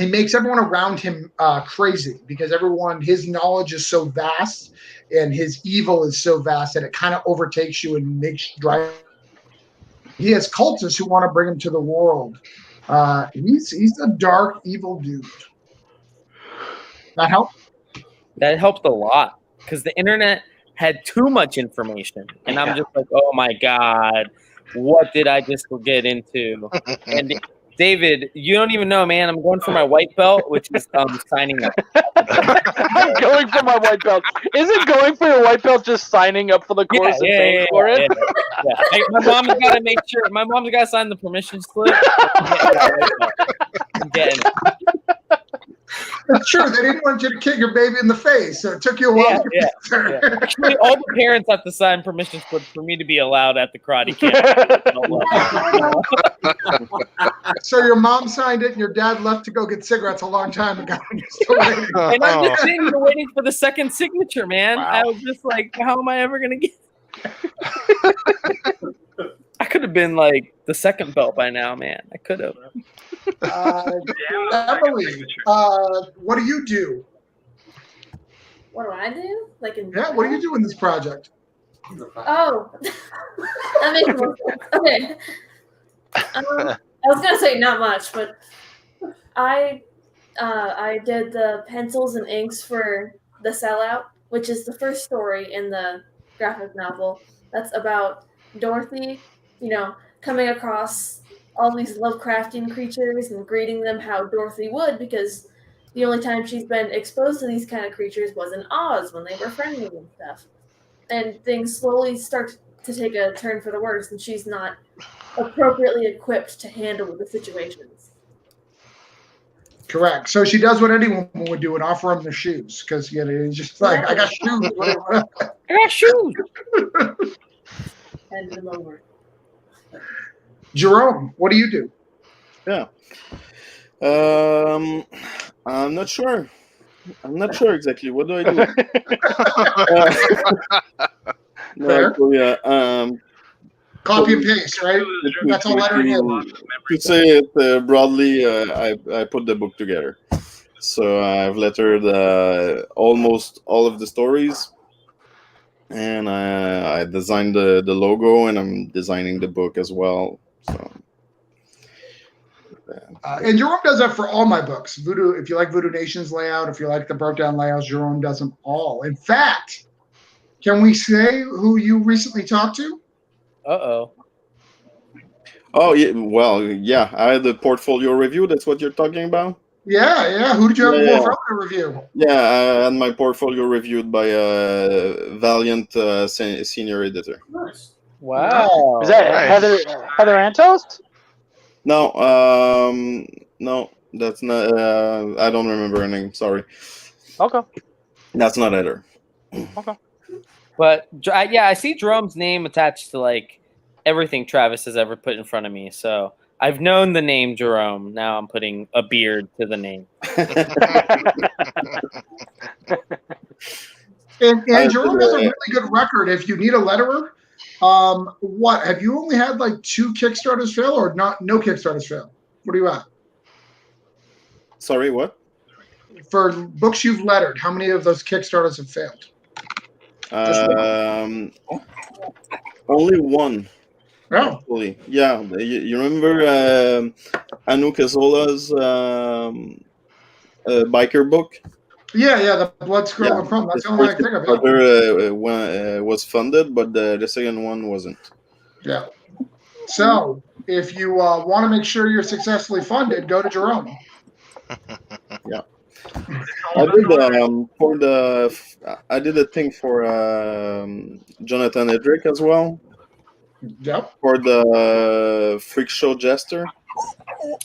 Speaker 1: he makes everyone around him crazy because his knowledge is so vast and his evil is so vast that it kind of overtakes you and he has cultists who want to bring him to the world. He's a dark, evil dude. That help?
Speaker 8: That helped a lot because the internet had too much information, and I'm just like, oh my god, what did I just get into? And David, you don't even know, man. I'm going for my white belt, which is signing up.
Speaker 4: I'm going for my white belt. Isn't going for your white belt just signing up for the course and paying for it?
Speaker 8: Yeah. My mom's got to make sure. My mom's got to sign the permission slip. I'm getting it.
Speaker 1: It's true. They didn't want you to kick your baby in the face, so it took you a while to get there.
Speaker 8: Actually, all the parents have to sign permission slips for me to be allowed at the karate camp.
Speaker 1: So your mom signed it, and your dad left to go get cigarettes a long time ago. And you're still waiting.
Speaker 8: And I'm just sitting here waiting for the second signature, man.
Speaker 3: Wow.
Speaker 8: I was just like, how am I ever gonna get? I could have been like the second belt by now, man. I could have.
Speaker 1: Emily, what do you do?
Speaker 5: What do I do? Like in
Speaker 1: What do you do in this project?
Speaker 5: Oh, that makes more sense. Okay. I was gonna say not much, but I did the pencils and inks for The Sellout, which is the first story in the graphic novel. That's about Dorothy, coming across all these Lovecraftian creatures and greeting them how Dorothy would, because the only time she's been exposed to these kind of creatures was in Oz when they were friendly and stuff. And things slowly start to take a turn for the worse, and she's not appropriately equipped to handle the situations.
Speaker 1: Correct. So she does what any woman would do and offer him the shoes because it's just like, I got shoes.
Speaker 8: I got shoes.
Speaker 5: And the lower.
Speaker 1: Jerome, what do you do?
Speaker 7: Yeah. I'm not sure. I'm not sure exactly. What do I do?
Speaker 1: Copy and paste, right? That's all lettering in.
Speaker 7: To say it broadly, I put the book together. So I've lettered almost all of the stories, and I designed the logo, and I'm designing the book as well. So.
Speaker 1: And Jerome does that for all my books. Voodoo, if you like Voodoo Nation's layout, if you like the broke down layouts, Jerome does them all. In fact, can we say who you recently talked to?
Speaker 8: Uh-oh.
Speaker 7: Oh, yeah. Well, yeah. I had the portfolio review. That's what you're talking about?
Speaker 1: Yeah. Who did you have a portfolio review?
Speaker 7: Yeah, I had my portfolio reviewed by a Valiant senior editor.
Speaker 6: Nice.
Speaker 8: Wow.
Speaker 4: Is that
Speaker 3: Nice.
Speaker 4: Heather Antos?
Speaker 7: No, no, that's not. I don't remember her name. Sorry.
Speaker 4: Okay.
Speaker 7: That's not Heather.
Speaker 4: Okay.
Speaker 8: But yeah, I see Jerome's name attached to like everything Travis has ever put in front of me. So I've known the name Jerome. Now I'm putting a beard to the name.
Speaker 1: And Jerome has a really good record. If you need a letterer, what have you only had like 2 Kickstarters fail or not? No Kickstarters fail. What are you at?
Speaker 7: Sorry, what?
Speaker 1: For books you've lettered, how many of those Kickstarters have failed?
Speaker 7: Only one.
Speaker 1: Oh,
Speaker 7: Actually. Yeah. You remember Anu Cazola's biker book?
Speaker 1: yeah, the Blood Scroll of Chrome. That's the only one I think of.
Speaker 7: Was funded, but the second one wasn't.
Speaker 1: Yeah. So if you want to make sure you're successfully funded, go to Jerome.
Speaker 7: Yeah. I did a thing for Jonathan Edrick as well.
Speaker 1: Yep.
Speaker 7: For the Freak Show Jester.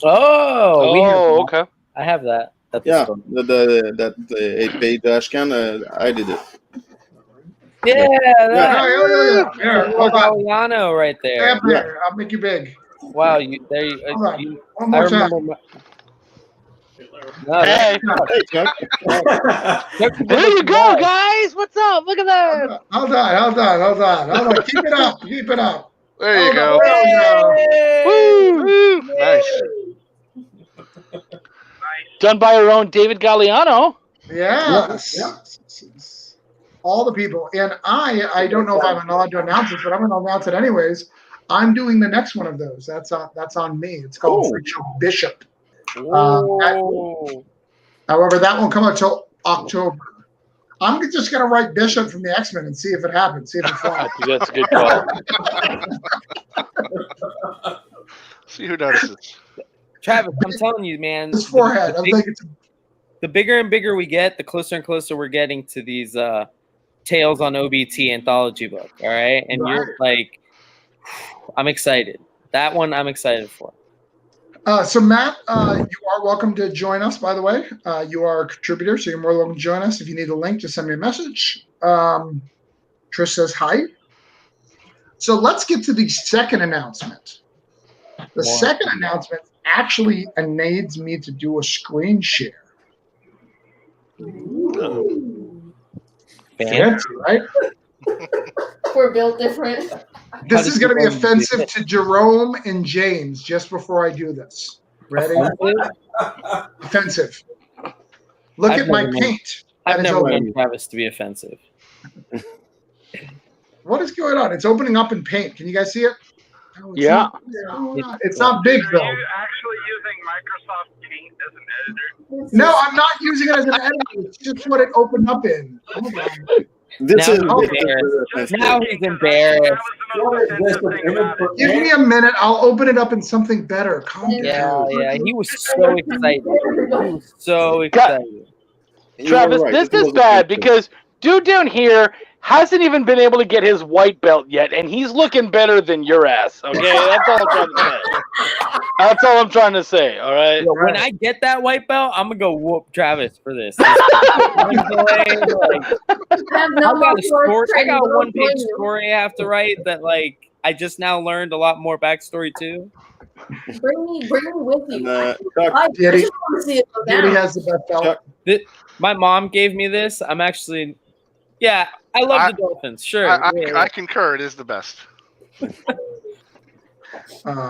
Speaker 8: Oh,
Speaker 4: Okay.
Speaker 8: I have that.
Speaker 7: Yeah, that 8-page dashcan. I did it.
Speaker 8: Yeah,
Speaker 1: Yeah. Hold on.
Speaker 8: Galliano right there.
Speaker 1: Stand there. I'll make you big.
Speaker 8: Wow,
Speaker 1: Hold on.
Speaker 8: you
Speaker 1: One more time.
Speaker 4: Hey,
Speaker 7: Hey, Chuck.
Speaker 4: there you go, guys. What's up? Look at that.
Speaker 1: Hold on. Keep it up.
Speaker 3: There you go.
Speaker 1: There you go.
Speaker 3: Woo! Nice.
Speaker 2: Nice.
Speaker 4: Done by our own David Galliano.
Speaker 1: Yes. All the people. And I don't know if I'm allowed to announce it, but I'm going to announce it anyways. I'm doing the next one of those. That's on me. It's called Freak Show Bishop. However, that won't come out until October. I'm just going to write Bishop from the X-Men and see if it happens. See if it flies.
Speaker 4: That's a good call.
Speaker 3: See who notices.
Speaker 8: Travis, I'm telling you, man.
Speaker 1: His forehead.
Speaker 8: The bigger and bigger we get, the closer and closer we're getting to these Tales on OBT anthology book. All right, and you're like, I'm excited. That one I'm excited for.
Speaker 1: So Matt, you are welcome to join us, by the way. You are a contributor, so you're more than welcome to join us. If you need a link, just send me a message. Trish says hi. So let's get to the second announcement. The second announcement actually enables me to do a screen share. Fancy, right?
Speaker 5: We're built different.
Speaker 1: This is going to be offensive to Jerome and James just before I do this. Ready? Offensive. Look at my paint.
Speaker 8: I've never known Travis to be offensive.
Speaker 1: What is going on? It's opening up in paint. Can you guys see it? Oh,
Speaker 4: yeah.
Speaker 1: It's not big, though.
Speaker 2: Are you actually using Microsoft Paint as an editor?
Speaker 1: No, I'm not using it as an editor. It's just what it opened up in. Hold on.
Speaker 8: Now he's embarrassed.
Speaker 1: Give me a minute. I'll open it up in something better. Calm down.
Speaker 8: Yeah. He was so excited.
Speaker 4: Travis, this is bad because dude down here hasn't even been able to get his white belt yet, and he's looking better than your ass. Okay, that's all I'm trying to say. That's all I'm trying to say. All right.
Speaker 8: Yo, when I get that white belt, I'm gonna go whoop Travis for this. I got a one-page story I have to write that I just now learned a lot more backstory too.
Speaker 5: Bring me with you.
Speaker 1: Diddy has the best belt.
Speaker 8: My mom gave me this. I'm actually. Yeah, I love the Dolphins. Sure,
Speaker 3: I concur. It is the best.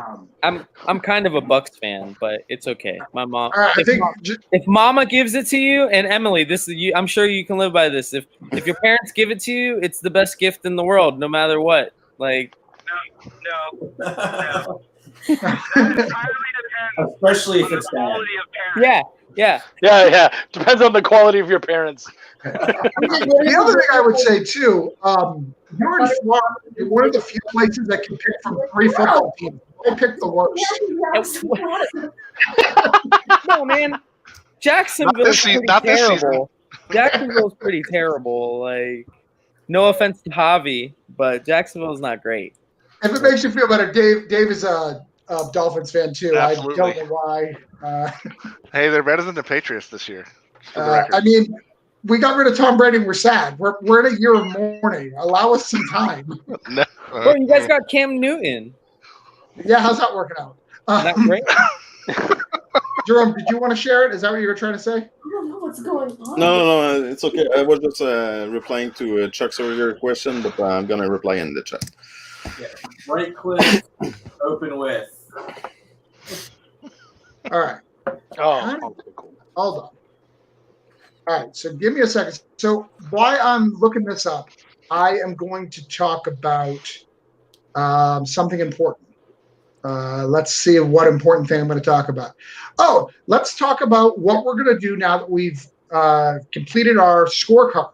Speaker 8: I'm kind of a Bucks fan, but it's okay. My mom.
Speaker 1: If
Speaker 8: Mama gives it to you, and Emily, I'm sure you can live by this. If your parents give it to you, it's the best gift in the world, no matter what.
Speaker 2: No. That entirely depends.
Speaker 6: Especially if it's
Speaker 2: on the quality of parents.
Speaker 8: Yeah.
Speaker 4: Depends on the quality of your parents.
Speaker 1: The other thing I would say too, you're in Florida. You're one of the few places that can pick from 3 football teams. I picked the worst.
Speaker 8: No, man. Jacksonville's pretty terrible. Jacksonville's pretty terrible. No offense to Javi, but Jacksonville's not great.
Speaker 1: If it makes you feel better, Dave is a Dolphins fan too.
Speaker 3: Absolutely.
Speaker 1: I don't know why.
Speaker 3: Hey, they're better than the Patriots this year.
Speaker 1: I mean, we got rid of Tom Brady and we're sad. We're in a year of mourning. Allow us some time.
Speaker 8: Well, you guys got Cam Newton.
Speaker 1: Yeah, how's that working out?
Speaker 8: Not great.
Speaker 1: Jerome, did you want to share it? Is that what you were trying to say?
Speaker 5: I don't know what's going on.
Speaker 7: No, it's okay. I was just replying to Chuck's earlier question, but I'm gonna reply in the chat.
Speaker 6: Yeah. Right click, open with.
Speaker 1: All right.
Speaker 4: Oh, cool.
Speaker 1: Hold on. All right, so give me a second. So while I'm looking this up, I am going to talk about something important. Let's see what important thing I'm going to talk about. Oh, let's talk about what we're going to do now that we've completed our scorecard.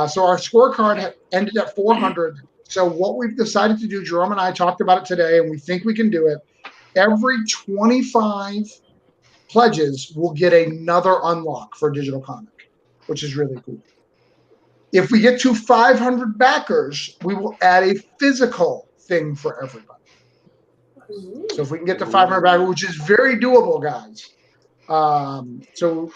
Speaker 1: So our scorecard ended at 400. So what we've decided to do, Jerome and I talked about it today, and we think we can do it. Every 25 pledges will get another unlock for a digital comic, which is really cool. If we get to 500 backers, we will add a physical thing for everybody. So if we can get to 500 backers, which is very doable, guys. So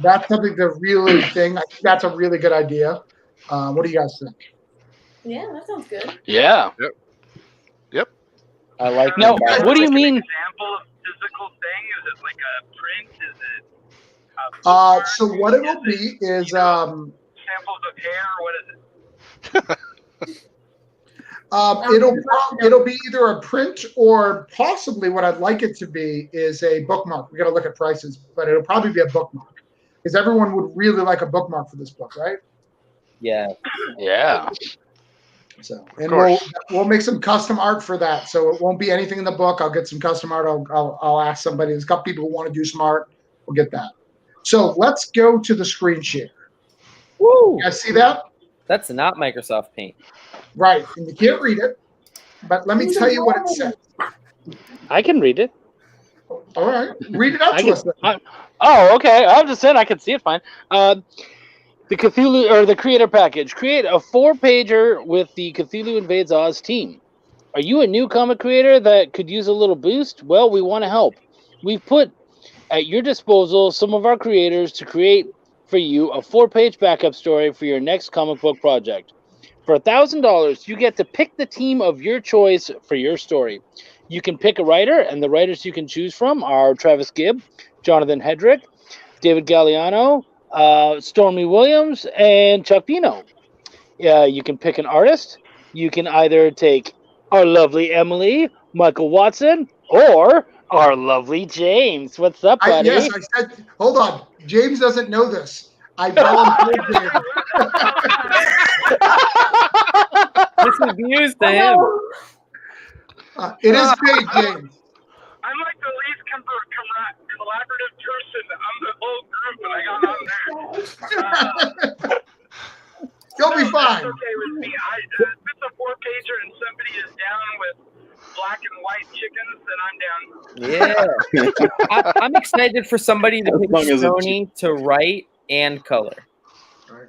Speaker 1: that's something to really think. I think that's a really good idea. What do you guys think?
Speaker 5: Yeah, that sounds good.
Speaker 4: Yeah.
Speaker 3: Yep.
Speaker 8: I like.
Speaker 4: Now, what do you mean?
Speaker 2: Example of physical thing? Is it like a print? Is it?
Speaker 1: So what it will be is
Speaker 2: samples of hair. What is it?
Speaker 1: It'll be either a print or possibly what I'd like it to be is a bookmark. We got to look at prices, but it'll probably be a bookmark because everyone would really like a bookmark for this book, right?
Speaker 8: Yeah.
Speaker 4: Yeah.
Speaker 1: So, and we'll make some custom art for that. So it won't be anything in the book. I'll get some custom art. I'll ask somebody. There's a couple people who want to do some art. We'll get that. So let's go to the screen share.
Speaker 8: Woo!
Speaker 1: You guys see that?
Speaker 8: That's not Microsoft Paint.
Speaker 1: Right, and you can't read it, but let me tell you what it says.
Speaker 4: I can read it.
Speaker 1: All right, read it out to us.
Speaker 4: Oh, okay. I'm just saying I can see it fine. The Cthulhu or the creator package. Create a 4-pager with the Cthulhu Invades Oz team. Are you a new comic creator that could use a little boost? Well, we want to help. We've put at your disposal some of our creators to create for you a 4-page backup story for your next comic book project. For $1,000, you get to pick the team of your choice for your story. You can pick a writer, and the writers you can choose from are Travis Gibb, Jonathan Hedrick, David Galliano, Stormy Williams, and Chuck Pino. You can pick an artist. You can either take our lovely Emily, Michael Watson, or our lovely James. What's up, buddy?
Speaker 1: Yes, I said, hold on. James doesn't know this. I volunteered James.
Speaker 8: This is news to him.
Speaker 1: It is paid, James.
Speaker 2: I'm like the least collaborative person on the whole group, and I got on there.
Speaker 1: You'll be fine.
Speaker 2: That's okay with me. If it's a 4-pager and somebody is down with black and white chickens, then I'm down.
Speaker 8: Yeah. I'm excited for somebody to pick Sony to write and color.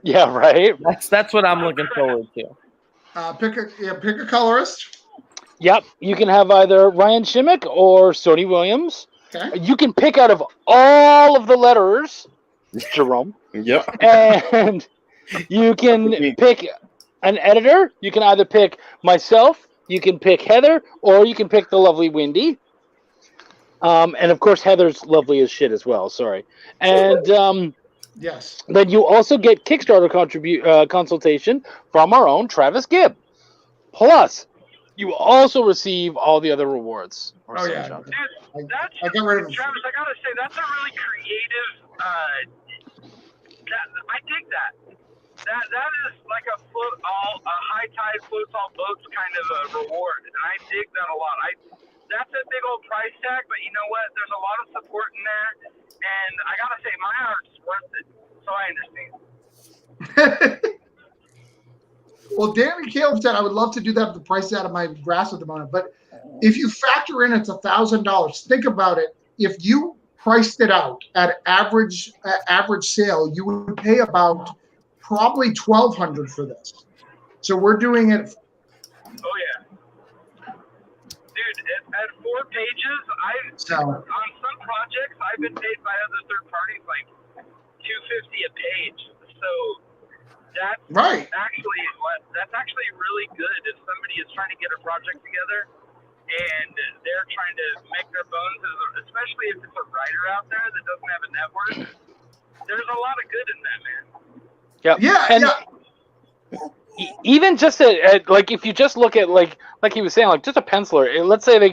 Speaker 4: Yeah, right.
Speaker 8: That's what I'm looking forward to.
Speaker 1: Pick a colorist.
Speaker 4: Yep, you can have either Ryan Shimmick or Sony Williams.
Speaker 1: Okay.
Speaker 4: You can pick out of all of the letterers, Jerome.
Speaker 7: Yeah.
Speaker 4: And you can pick an editor. You can either pick myself, you can pick Heather, or you can pick the lovely Wendy. And of course, Heather's lovely as shit as well. Sorry. And
Speaker 1: yes.
Speaker 4: Then you also get Kickstarter consultation from our own Travis Gibb. Plus, you also receive all the other rewards.
Speaker 1: Oh yeah.
Speaker 2: Dude,
Speaker 1: I got rid of him.
Speaker 2: Travis, I gotta say, that's a really creative. I dig that. That is like a high tide floats all boats kind of a reward, and I dig that a lot. That's a big old price tag, but you know what? There's a lot of support in there, and I gotta say, my art's worth it. So I understand.
Speaker 1: Well, Danny Caleb said I would love to do that, but the price is out of my grasp at the moment. But if you factor in it's $1,000, think about it. If you priced it out at average sale, you would pay about probably $1,200 for this. So we're doing it.
Speaker 2: Oh yeah, dude. At 4 pages, on some projects I've been paid by other third parties like $250 a page. So that's
Speaker 1: right.
Speaker 2: That's actually really good if somebody is trying to get a project together and they're trying to make their bones, especially if it's a writer out there that doesn't have a network. There's a lot of good in that, man.
Speaker 4: Yep.
Speaker 1: Yeah.
Speaker 4: And even just like if you just look at like he was saying, like just a penciler. Let's say they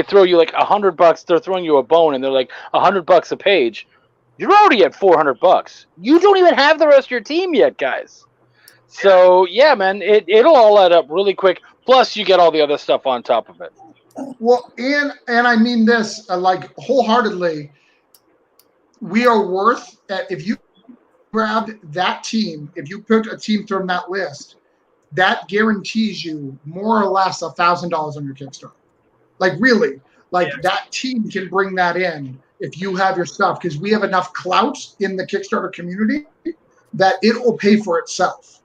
Speaker 4: throw you like $100. They're throwing you a bone, and they're like $100 a page. You're already at $400. You don't even have the rest of your team yet, guys. So yeah, man, it'll all add up really quick. Plus, you get all the other stuff on top of it.
Speaker 1: Well, and I mean this like wholeheartedly. We are worth if you grabbed that team, if you picked a team from that list, that guarantees you more or less $1,000 on your Kickstarter. Like really, that team can bring that in. If you have your stuff, because we have enough clout in the Kickstarter community that it will pay for itself.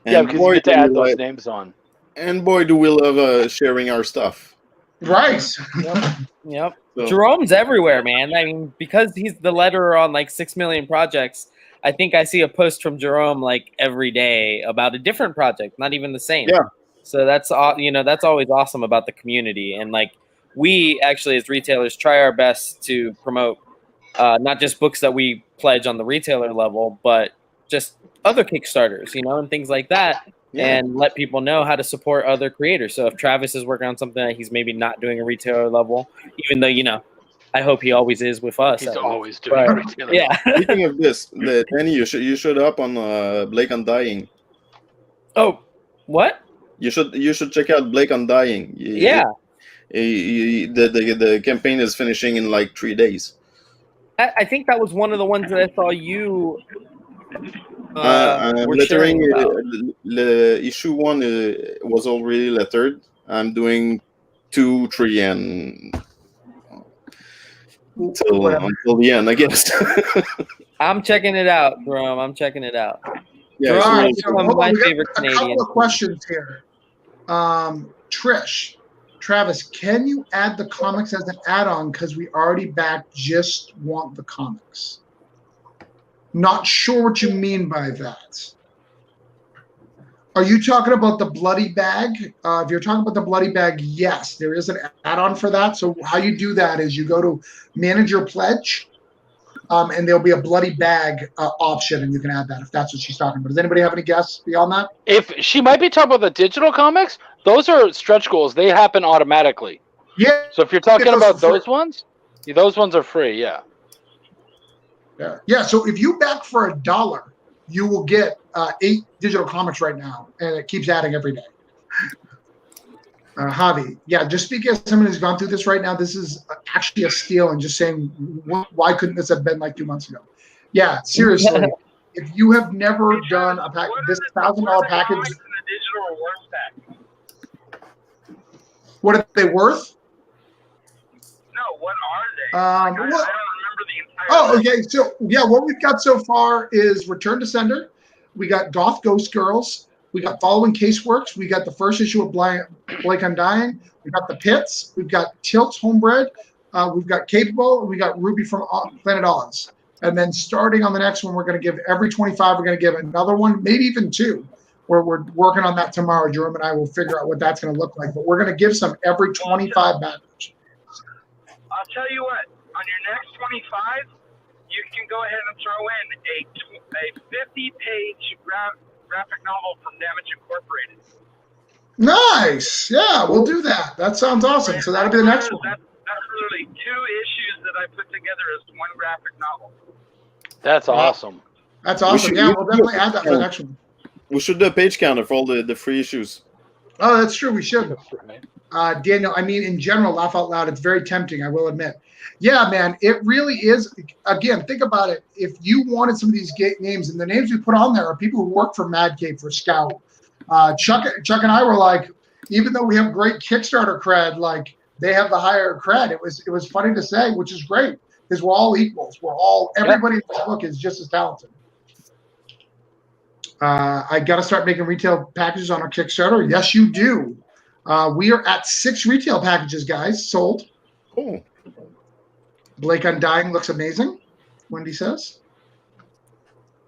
Speaker 4: Yeah, because you get to add those names on.
Speaker 7: And boy, do we love sharing our stuff.
Speaker 1: Right.
Speaker 8: Yep. So. Jerome's everywhere, man. I mean, because he's the letterer on like 6 million projects, I think I see a post from Jerome like every day about a different project, not even the same.
Speaker 7: Yeah.
Speaker 8: So that's always awesome about the community. And like, we actually, as retailers, try our best to promote not just books that we pledge on the retailer level, but just other Kickstarters, and things like that. and let people know how to support other creators. So if Travis is working on something that he's maybe not doing a retailer level, even though, I hope he always is with us.
Speaker 4: He's always doing
Speaker 8: But,
Speaker 4: retailer.
Speaker 8: yeah.
Speaker 7: Speaking of this, Danny, you should up on Blake Undying.
Speaker 8: Oh, what?
Speaker 7: You should check out Blake Undying.
Speaker 8: Yeah.
Speaker 7: The campaign is finishing in like 3 days.
Speaker 8: I think that was one of the ones that I saw you
Speaker 7: I'm
Speaker 8: were
Speaker 7: lettering.
Speaker 8: sharing about.
Speaker 7: The issue 1 was already lettered. I'm doing 2, 3, and until the end, I guess.
Speaker 8: I'm checking it out, Jerome. I'm checking it out.
Speaker 7: Yeah,
Speaker 1: All
Speaker 7: so
Speaker 1: right,
Speaker 7: it's
Speaker 1: so
Speaker 8: one of
Speaker 1: hold
Speaker 8: my
Speaker 1: on, we got
Speaker 8: favorite
Speaker 1: a
Speaker 8: Canadian
Speaker 1: couple of questions here. Travis, can you add the comics as an add-on because we already backed just want the comics? Not sure what you mean by that. Are you talking about the bloody bag? If you're talking about the bloody bag, yes, there is an add-on for that. So how you do that is you go to manage your pledge, and there'll be a bloody bag option, and you can add that if that's what she's talking about. Does anybody have any guess beyond that?
Speaker 4: If she might be talking about the digital comics, those are stretch goals. They happen automatically.
Speaker 1: Yeah.
Speaker 4: So if you're talking
Speaker 1: Those
Speaker 4: about
Speaker 1: for free.
Speaker 4: those ones, those ones are free. Yeah.
Speaker 1: Yeah. So if you back for $1, you will get 8 digital comics right now, and it keeps adding every day. Javi, yeah, just speaking as someone who's gone through this right now, this is actually a steal, and just saying, why couldn't this have been like 2 months ago? Yeah, seriously, if you have never done a pack, this $1,000 package,
Speaker 2: Comics in the digital rewards pack.
Speaker 1: what are they worth?
Speaker 2: No, what are they? I don't remember the entire.
Speaker 1: Oh, okay. So yeah, what we've got so far is Return to Sender. We got Goth Ghost Girls. We got Following Caseworks. We got the first issue of Blake Undying. We got The Pits. We've got Tilt's Homebred. We've got Capable. We got Ruby from Planet Oz. And then starting on the next one, we're going to give every 25. We're going to give another one, maybe even 2. Where we're working on that tomorrow. Jerome and I will figure out what that's going to look like. But we're going to give some every 25 backers.
Speaker 2: I'll tell you what. On your next 25, you can go ahead and throw in a 50-page graphic novel from Damage Incorporated.
Speaker 1: Nice. Yeah, we'll do that. That sounds awesome. So that'll be the next one.
Speaker 2: That's literally 2 issues that I put together as one graphic novel.
Speaker 4: That's awesome.
Speaker 1: That's awesome. Yeah, we'll definitely add that for the next one.
Speaker 7: We should do a page counter for all the free issues.
Speaker 1: Oh, that's true. We should. Daniel, I mean, in general, laugh out loud. It's very tempting, I will admit. Yeah, man, it really is. Again, think about it. If you wanted some of these names, and the names we put on there are people who work for Mad Cave, for Scout. Chuck and I were like, even though we have great Kickstarter cred, like they have the higher cred. It was funny to say, which is great because we're all equals. Everybody in this book is just as talented. I got to start making retail packages on our Kickstarter. Yes, you do. We are at 6 retail packages, guys, sold.
Speaker 7: Cool.
Speaker 1: Blake Undying looks amazing, Wendy says.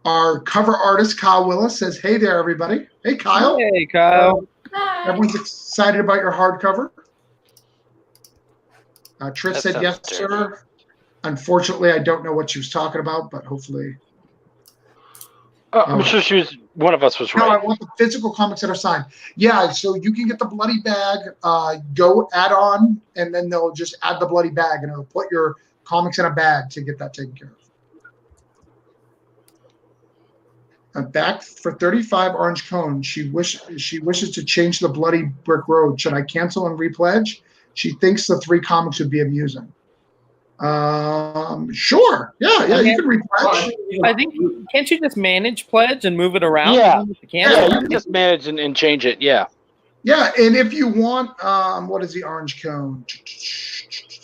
Speaker 1: Our cover artist, Kyle Willis, says, hey there, everybody. Hey, Kyle.
Speaker 8: Hey, Kyle.
Speaker 5: Hi.
Speaker 1: Everyone's excited about your hardcover. Trish said, yes, sir. Unfortunately, I don't know what she was talking about, but hopefully.
Speaker 4: I'm sure one of us was right.
Speaker 1: No, I want the physical comics that are signed. Yeah, so you can get the bloody bag, go add on, and then they'll just add the bloody bag, and it'll put your comics in a bag to get that taken care of. Back for 35 Orange Cone. She wishes to change the bloody brick road. Should I cancel and repledge? She thinks the 3 comics would be amusing. Sure. Yeah, you can repledge.
Speaker 8: I think, can't you just manage pledge and move it around?
Speaker 4: Yeah.
Speaker 8: You
Speaker 4: can just manage and change it. Yeah.
Speaker 1: Yeah, and if you want, what is the Orange Cone?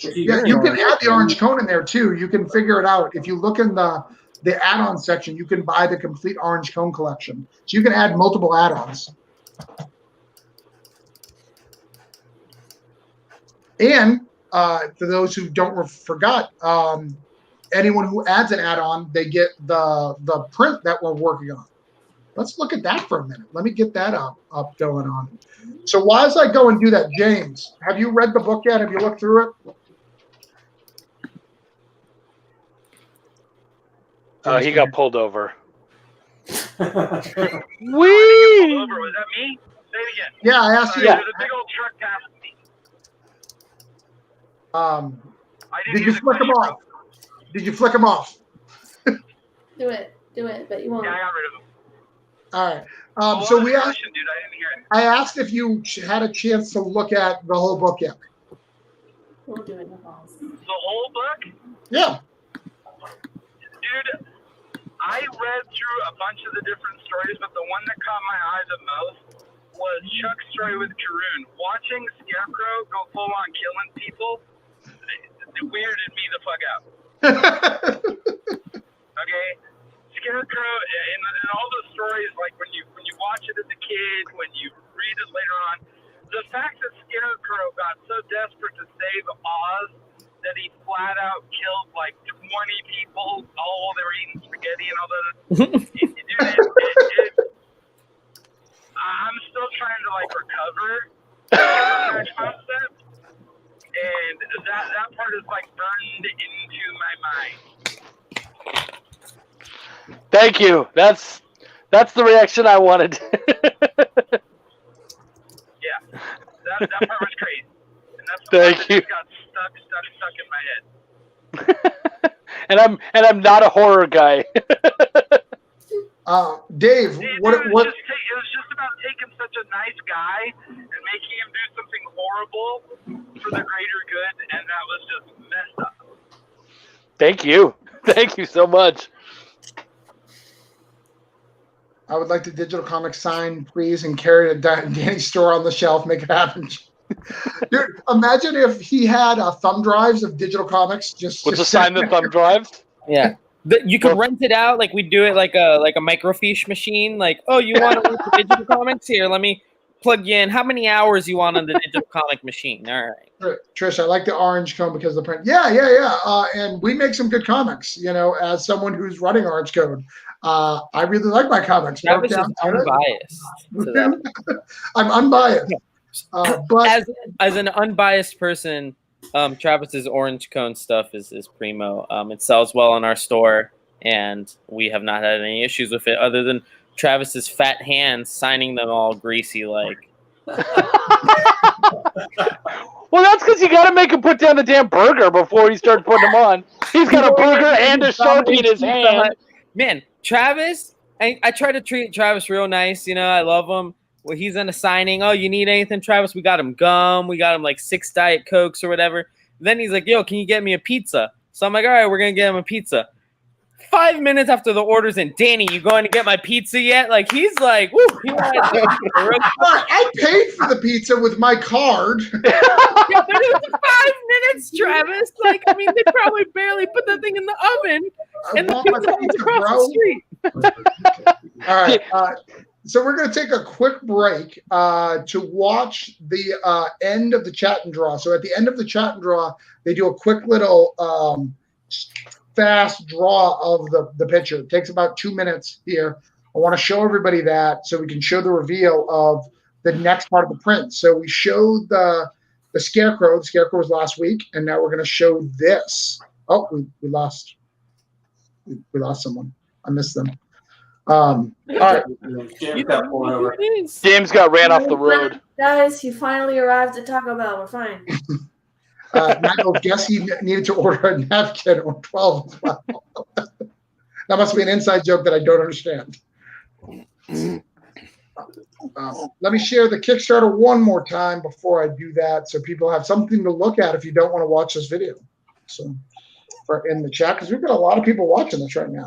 Speaker 1: Yeah, you can add the Orange Cone in there too. You can figure it out. If you look in the add-on section, you can buy the complete Orange Cone collection. So you can add multiple add-ons. And for those who forgot, anyone who adds an add-on, they get the print that we're working on. Let's look at that for a minute. Let me get that up going on. So while as I go and do that, James, have you read the book yet? Have you looked through it?
Speaker 4: He got pulled over.
Speaker 2: Pulled over. Was that me? Say it again.
Speaker 1: Yeah, I asked you.
Speaker 2: There's a big old truck passing me. I didn't
Speaker 1: Did
Speaker 2: hear
Speaker 1: you
Speaker 2: the
Speaker 1: flick them
Speaker 2: question,
Speaker 1: off? Did you flick them off?
Speaker 5: Do it, but you won't.
Speaker 2: Yeah, I got rid of them.
Speaker 1: All right.
Speaker 2: What
Speaker 1: So
Speaker 2: was
Speaker 1: we
Speaker 2: the
Speaker 1: asked.
Speaker 2: question, dude? I didn't hear it.
Speaker 1: I asked if you had a chance to look at the whole book yet.
Speaker 5: We'll do it in the halls.
Speaker 2: The whole book?
Speaker 1: Yeah.
Speaker 2: Dude, I read through a bunch of the different stories, but the one that caught my eye the most was Chuck's story with Karun. Watching Scarecrow go full on killing people, it weirded me the fuck out. Okay? Scarecrow, and all those stories, like when you watch it as a kid, when you read it later on, the fact that Scarecrow got so desperate to save Oz that he flat out killed like 20 people, all while they were eating spaghetti and all that. I'm still trying to like recover from that concept, and that part is like burned into my mind.
Speaker 4: Thank you. That's the reaction I wanted.
Speaker 2: Yeah, that part was crazy. And that's the
Speaker 4: Thank
Speaker 2: part
Speaker 4: you.
Speaker 2: that got stuck in my head.
Speaker 4: and I'm not a horror guy.
Speaker 1: Dave,
Speaker 2: It
Speaker 1: what?
Speaker 2: was just about taking such a nice guy and making him do something horrible for the greater good, and that was just messed up.
Speaker 4: Thank you. Thank you so much.
Speaker 1: I would like the digital comic sign, please, and carry it to Danny's store on the shelf. Make it happen. Dude, imagine if he had thumb drives of digital comics. Just
Speaker 4: sign the thumb drives.
Speaker 8: Yeah. You could rent it out, like we do it like a microfiche machine. Like, oh, you want to read the digital comics? Here, let me plug you in. How many hours you want on the digital comic machine? All right.
Speaker 1: Trish, I like the orange code because of the print. Yeah. And we make some good comics. You know, as someone who's running Orange Code, I really like my comics.
Speaker 8: Travis is unbiased to that.
Speaker 1: I'm unbiased. But
Speaker 8: as an unbiased person, Travis's Orange Cone stuff is primo. It sells well in our store, and we have not had any issues with it other than Travis's fat hands signing them all greasy like.
Speaker 4: Well, that's because you got to make him put down the damn burger before he starts putting them on. He's got a burger and a Sharpie in his hand.
Speaker 8: Man, Travis, I try to treat Travis real nice. You know, I love him. Well, he's in a signing. Oh, you need anything, Travis? We got him gum. We got him like 6 Diet Cokes or whatever. Then he's like, yo, can you get me a pizza? So I'm like, all right, we're going to get him a pizza. 5 minutes after the order's in, Danny, you going to get my pizza yet? Like, he's like, woo.
Speaker 1: I paid for the pizza with my card.
Speaker 8: Yeah, but it was 5 minutes, Travis. Like, I mean, they probably barely put that thing in the oven. And the pizza was across the street.
Speaker 1: All right. So we're going to take a quick break to watch the end of the chat and draw. So at the end of the chat and draw, they do a quick little fast draw of the picture. It takes about 2 minutes here. I want to show everybody that so we can show the reveal of the next part of the print. So we showed the Scarecrow. The Scarecrow was last week, and now we're going to show this. Oh, we lost someone. I missed them. All right.
Speaker 4: James got ran off the road.
Speaker 5: Guys, he finally arrived at Taco Bell. We're fine.
Speaker 1: Michael, guess he needed to order a napkin or 12 as well. That must be an inside joke that I don't understand. Let me share the Kickstarter one more time before I do that, so people have something to look at if you don't want to watch this video. So, in the chat, because we've got a lot of people watching this right now.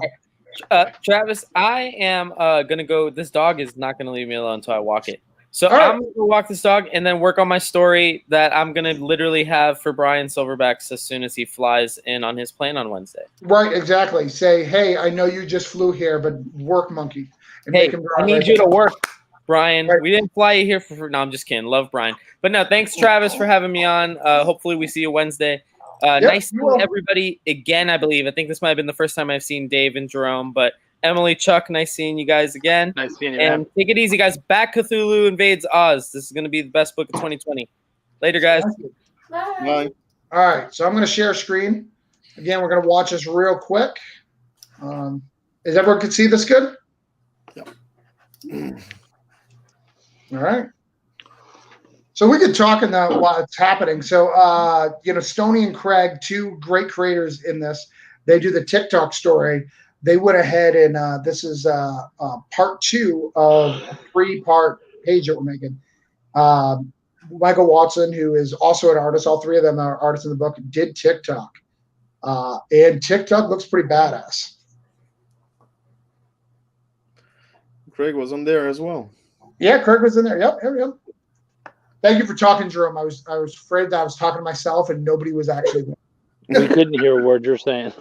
Speaker 8: Travis, I am gonna go. This dog is not gonna leave me alone until I walk it. So I'm gonna go walk this dog and then work on my story that I'm gonna literally have for Brian Silverbacks as soon as he flies in on his plane on Wednesday.
Speaker 1: Right, exactly. Say, hey, I know you just flew here, but work, monkey. And
Speaker 8: hey,
Speaker 1: make him
Speaker 8: I need you to work, Brian. Right. We didn't fly you here for. No, I'm just kidding. Love Brian, but no, thanks, Travis, for having me on. Hopefully, we see you Wednesday. Nice seeing everybody again, I believe. I think this might have been the first time I've seen Dave and Jerome, but Emily, Chuck, nice seeing you guys again.
Speaker 4: Nice seeing you,
Speaker 8: and
Speaker 4: man.
Speaker 8: Take it easy, guys. Back Cthulhu Invades Oz. This is going to be the best book of 2020. Later, guys.
Speaker 1: Bye. All right, so I'm going to share screen. Again, we're going to watch this real quick. Is everyone can see this good?
Speaker 7: Yeah.
Speaker 1: All right. So we could talk about what's happening. So, Stoney and Craig, two great creators in this, they do the TikTok story. They went ahead and this is part 2 of a 3-part page that we're making. Michael Watson, who is also an artist, all 3 of them are artists in the book, did TikTok. And TikTok looks pretty badass.
Speaker 7: Craig was on there as well.
Speaker 1: Yeah, Craig was in there. Yep, here we go. Thank you for talking, Jerome. I was afraid that I was talking to myself and nobody was actually there.
Speaker 4: We couldn't hear a word you're saying.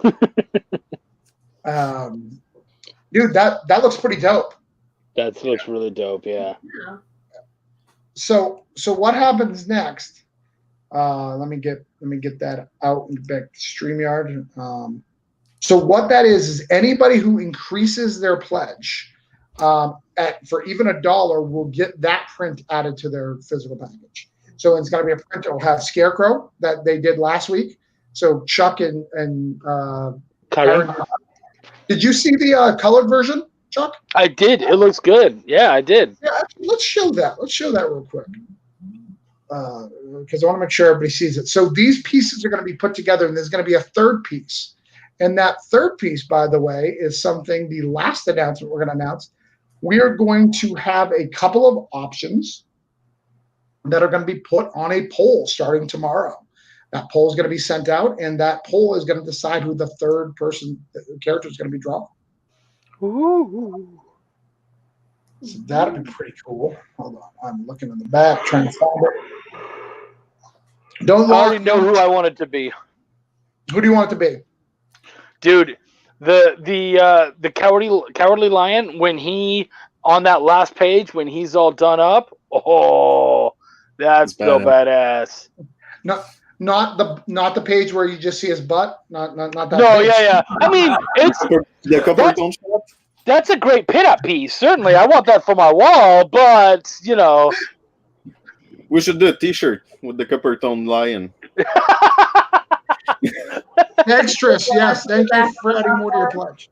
Speaker 1: Dude, that looks pretty dope.
Speaker 4: That looks really dope, yeah.
Speaker 1: So what happens next? Let me get that out and back to StreamYard. So what that is anybody who increases their pledge for even $1 will get that print added to their physical package. So it's going to be a print that will have Scarecrow that they did last week. So Chuck and Karen. Did you see the colored version, Chuck?
Speaker 4: I did. It looks good. Yeah, I did.
Speaker 1: Yeah, let's show that. Let's show that real quick. Because I want to make sure everybody sees it. So these pieces are going to be put together, and there's going to be a third piece. And that third piece, by the way, is something, the last announcement we're going to announce. We are going to have a couple of options that are going to be put on a poll starting tomorrow. That poll is going to be sent out, and that poll is going to decide who the third character is going to be drawn.
Speaker 4: Ooh.
Speaker 1: So that'd be pretty cool. Hold on, I'm looking in the back trying to find it.
Speaker 4: I already know who I want it to be.
Speaker 1: Who do you want it to be?
Speaker 4: Dude, the cowardly lion, when he on that last page when he's all done up, that's so badass.
Speaker 1: Not the page where you just see his butt. Not that.
Speaker 4: No,
Speaker 1: page.
Speaker 4: yeah. I mean, that's a great pinup piece. Certainly, I want that for my wall. But
Speaker 7: we should do a T-shirt with the copper tone lion.
Speaker 1: Thanks, Trish. Yes, thank you for adding more to your pledge.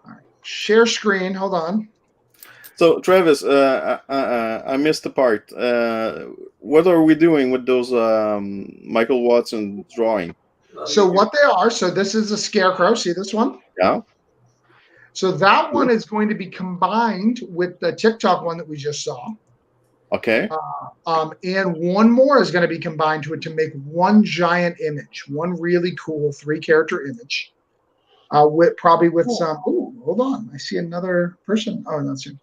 Speaker 1: All right, share screen. Hold on.
Speaker 7: So, Travis, I missed the part. What are we doing with those Michael Watson drawing?
Speaker 1: So what they are, so this is a Scarecrow. See this one?
Speaker 7: Yeah.
Speaker 1: So that one is going to be combined with the TikTok one that we just saw.
Speaker 7: Okay.
Speaker 1: And one more is going to be combined to it to make one giant image, one really cool 3-character image. With some. Oh, hold on! I see another person. Oh, that's you.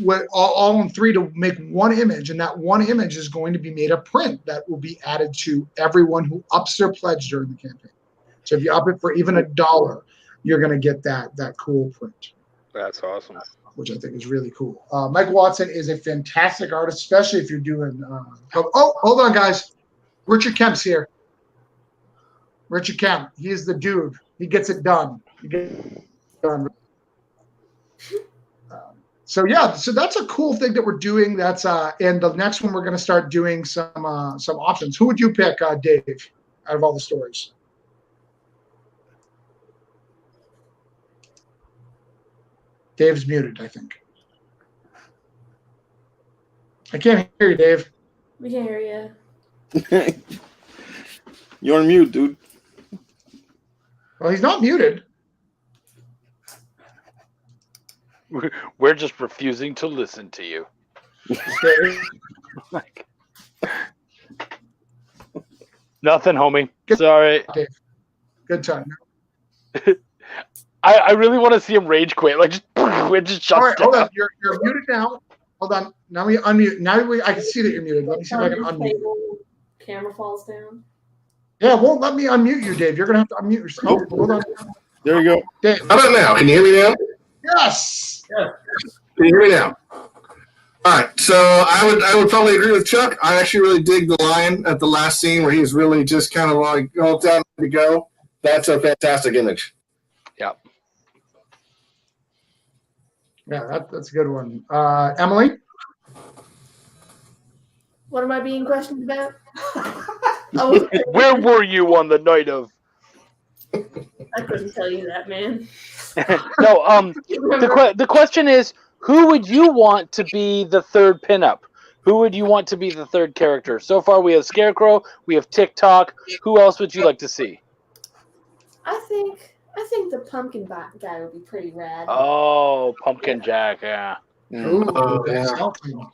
Speaker 1: With all in 3 to make one image, and that one image is going to be made a print that will be added to everyone who ups their pledge during the campaign. So if you up it for even $1, you're going to get that cool print.
Speaker 4: That's awesome.
Speaker 1: Which I think is really cool. Mike Watson is a fantastic artist, especially if you're doing. Hold on, guys. Richard Kemp's here. Richard Kemp, he's the dude. He gets it done. So that's a cool thing that we're doing. That's and the next one we're going to start doing some options. Who would you pick, Dave, out of all the stories? Dave's muted, I think. I can't hear you, Dave.
Speaker 5: We can't hear you.
Speaker 7: You're on mute, dude.
Speaker 1: Well, he's not muted.
Speaker 4: We're just refusing to listen to you. Nothing, homie. Sorry.
Speaker 1: Dave. Good time.
Speaker 4: I really want to see him rage quit. Like, it just shuts
Speaker 1: All right,
Speaker 4: down.
Speaker 1: hold on. You're muted now. Hold on. Now we unmute. I can see that you're muted. Let me see if I can unmute.
Speaker 5: Camera falls down.
Speaker 1: Yeah, it won't let me unmute you, Dave. You're going to have to unmute yourself. Hold on.
Speaker 7: There you go.
Speaker 1: Dave.
Speaker 9: How about now? Can you hear me now?
Speaker 1: Yes.
Speaker 9: Yeah. Can you hear me now? All right. So I would probably agree with Chuck. I actually really dig the lion at the last scene where he's really just kind of like all down to go. That's a fantastic image.
Speaker 4: Yep.
Speaker 1: Yeah, that's a good one. Emily?
Speaker 5: What am I being questioned about?
Speaker 4: Where were you on the night of?
Speaker 5: I couldn't tell you that, man.
Speaker 4: No, the question is, who would you want to be the third pinup? Who would you want to be the third character? So far, we have Scarecrow, we have TikTok. Who else would you like to see?
Speaker 5: I think the pumpkin guy would be pretty rad.
Speaker 4: Oh, Pumpkin Jack, yeah.
Speaker 1: Ooh,
Speaker 9: yeah.
Speaker 1: something.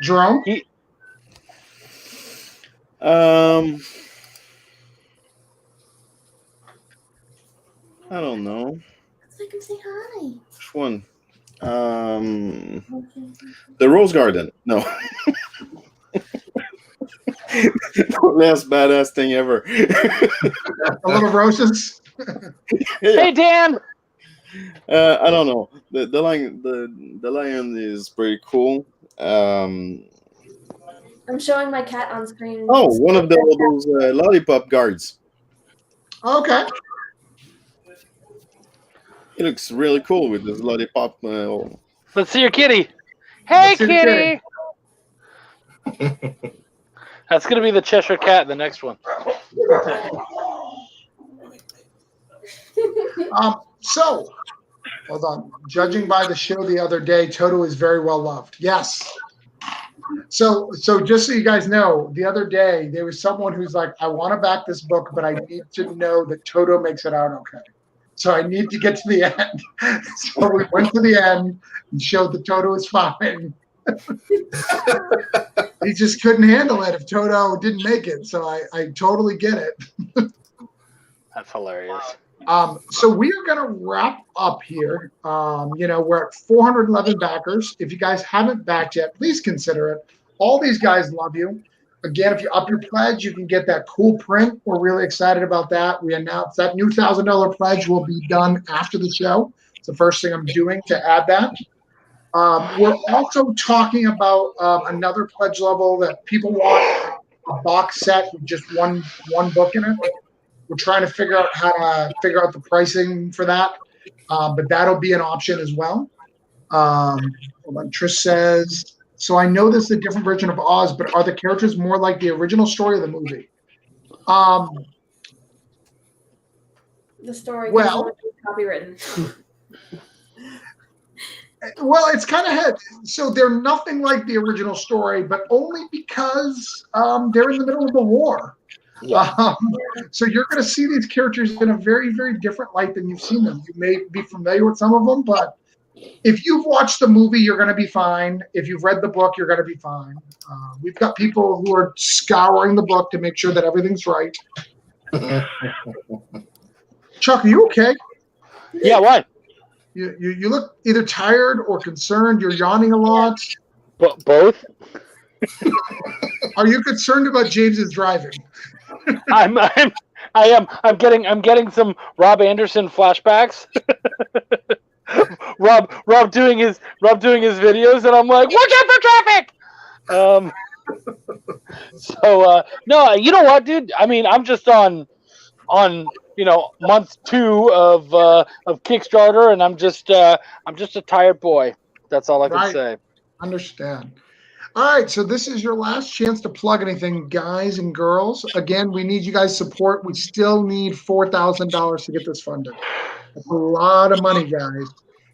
Speaker 1: Jerome?
Speaker 7: I don't know.
Speaker 5: I can say hi.
Speaker 7: Which one? The Rose Garden. No. Last badass thing ever.
Speaker 1: A little roses.
Speaker 4: Hey, Dan.
Speaker 7: I don't know. The lion is pretty cool.
Speaker 5: I'm showing my cat on screen.
Speaker 7: Oh, one of those lollipop guards.
Speaker 1: Okay.
Speaker 7: He looks really cool with this lollipop.
Speaker 4: Let's see your kitty. Hey,
Speaker 1: Let's see the
Speaker 4: kitty. That's going to be the Cheshire Cat, the next one.
Speaker 1: So, hold on. Judging by the show the other day, Toto is very well loved. Yes. So just so you guys know, the other day there was someone who's like, I want to back this book, but I need to know that Toto makes it out okay. So I need to get to the end. So we went to the end and showed that Toto is fine. He just couldn't handle it if Toto didn't make it. So I totally get it.
Speaker 4: That's hilarious.
Speaker 1: So we are going to wrap up here. We're at 411 backers. If you guys haven't backed yet, please consider it. All these guys love you. Again, if you up your pledge, you can get that cool print. We're really excited about that. We announced that new $1,000 pledge will be done after the show. It's the first thing I'm doing to add that. We're also talking about another pledge level that people want, a box set with just one book in it. We're trying to figure out how to figure out the pricing for that, but that'll be an option as well. Trish says, so I know this is a different version of Oz, but are the characters more like the original story of the movie?
Speaker 5: The story
Speaker 1: well,
Speaker 5: copywritten.
Speaker 1: Well, it's kind of so they're nothing like the original story, but only because they're in the middle of the war.
Speaker 4: Yeah.
Speaker 1: So you're going to see these characters in a very, very different light than you've seen them. You may be familiar with some of them, but if you've watched the movie, you're going to be fine. If you've read the book, you're going to be fine. We've got people who are scouring the book to make sure that everything's right. Chuck, are you okay?
Speaker 4: Yeah, why?
Speaker 1: You look either tired or concerned. You're yawning a lot.
Speaker 4: Both?
Speaker 1: Are you concerned about James's driving?
Speaker 4: I am. I'm getting some Rob Anderson flashbacks. Rob doing his videos, and I'm like, watch out for traffic. No, you know what, dude? I mean, I'm just on month 2 of Kickstarter, and I'm just a tired boy. That's all I can say.
Speaker 1: Understand. All right, so this is your last chance to plug anything, guys and girls. Again, we need you guys' support. We still need $4,000 to get this funded. That's a lot of money, guys.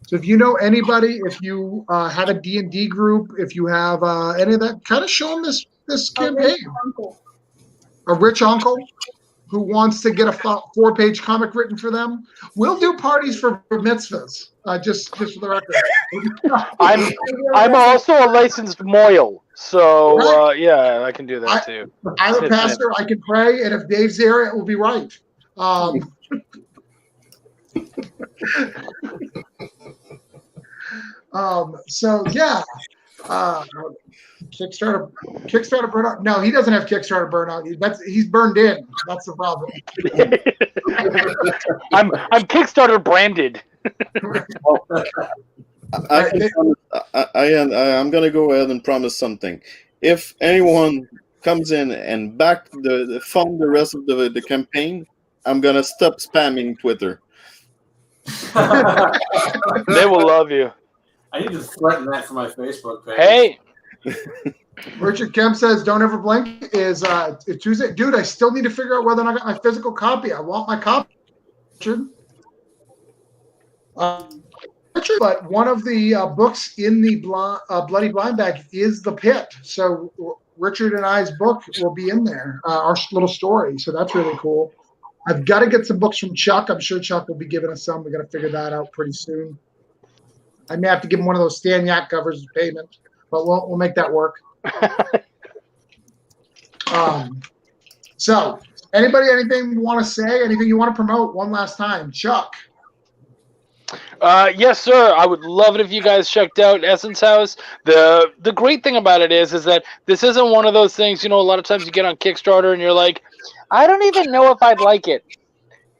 Speaker 1: So if you know anybody, if you have a D&D group, if you have any of that, kind of show them this campaign. A rich uncle who wants to get a 4-page comic written for them. We'll do parties for mitzvahs, just for the record.
Speaker 4: I'm also a licensed moil, so yeah, I can do that too.
Speaker 1: I'm a pastor. I can pray, and if Dave's there, it will be right. So yeah. Kickstarter burnout. No, he doesn't have Kickstarter burnout. He's burned in. That's the problem.
Speaker 4: I'm Kickstarter branded.
Speaker 7: I'm gonna go ahead and promise something. If anyone comes in and fund the rest of the campaign, I'm gonna stop spamming Twitter.
Speaker 4: They will love you.
Speaker 6: I need to threaten that for my Facebook page.
Speaker 4: Hey,
Speaker 1: Richard Kemp says, "Don't ever blink." Is it's Tuesday, dude? I still need to figure out whether or not I got my physical copy. I want my copy, Richard. But one of the books in the Bloody Blind Bag is The Pit. So Richard and I's book will be in there, our little story. So that's really cool. I've got to get some books from Chuck. I'm sure Chuck will be giving us some. We got to figure that out pretty soon. I may have to give him one of those Stan Yak covers as payment, but we'll make that work. So, anybody, anything you want to say? Anything you want to promote? One last time, Chuck.
Speaker 4: Yes, sir. I would love it if you guys checked out Essence House. The great thing about it is that this isn't one of those things. A lot of times you get on Kickstarter and you're like, I don't even know if I'd like it.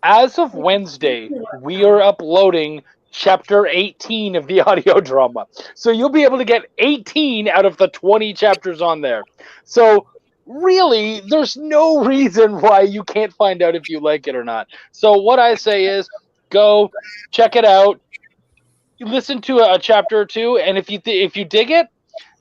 Speaker 4: As of Wednesday, we are uploading chapter 18 of the audio drama. So you'll be able to get 18 out of the 20 chapters on there. So really, there's no reason why you can't find out if you like it or not. So what I say is, go check it out. Listen to a chapter or two, and if you dig it,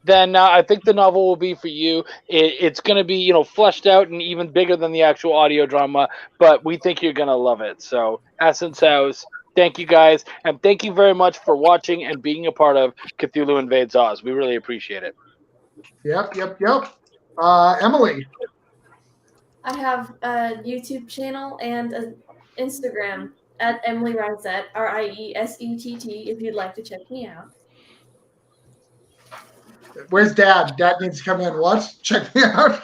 Speaker 4: then I think the novel will be for you. It's going to be fleshed out and even bigger than the actual audio drama, but we think you're going to love it. So Essence House, thank you guys, and thank you very much for watching and being a part of Cthulhu Invades Oz. We really appreciate it.
Speaker 1: Yep. Emily.
Speaker 5: I have a YouTube channel and an Instagram at Emily Risett, RIESETT, if you'd like to check me out.
Speaker 1: Where's Dad? Dad needs to come in. What? Check me out.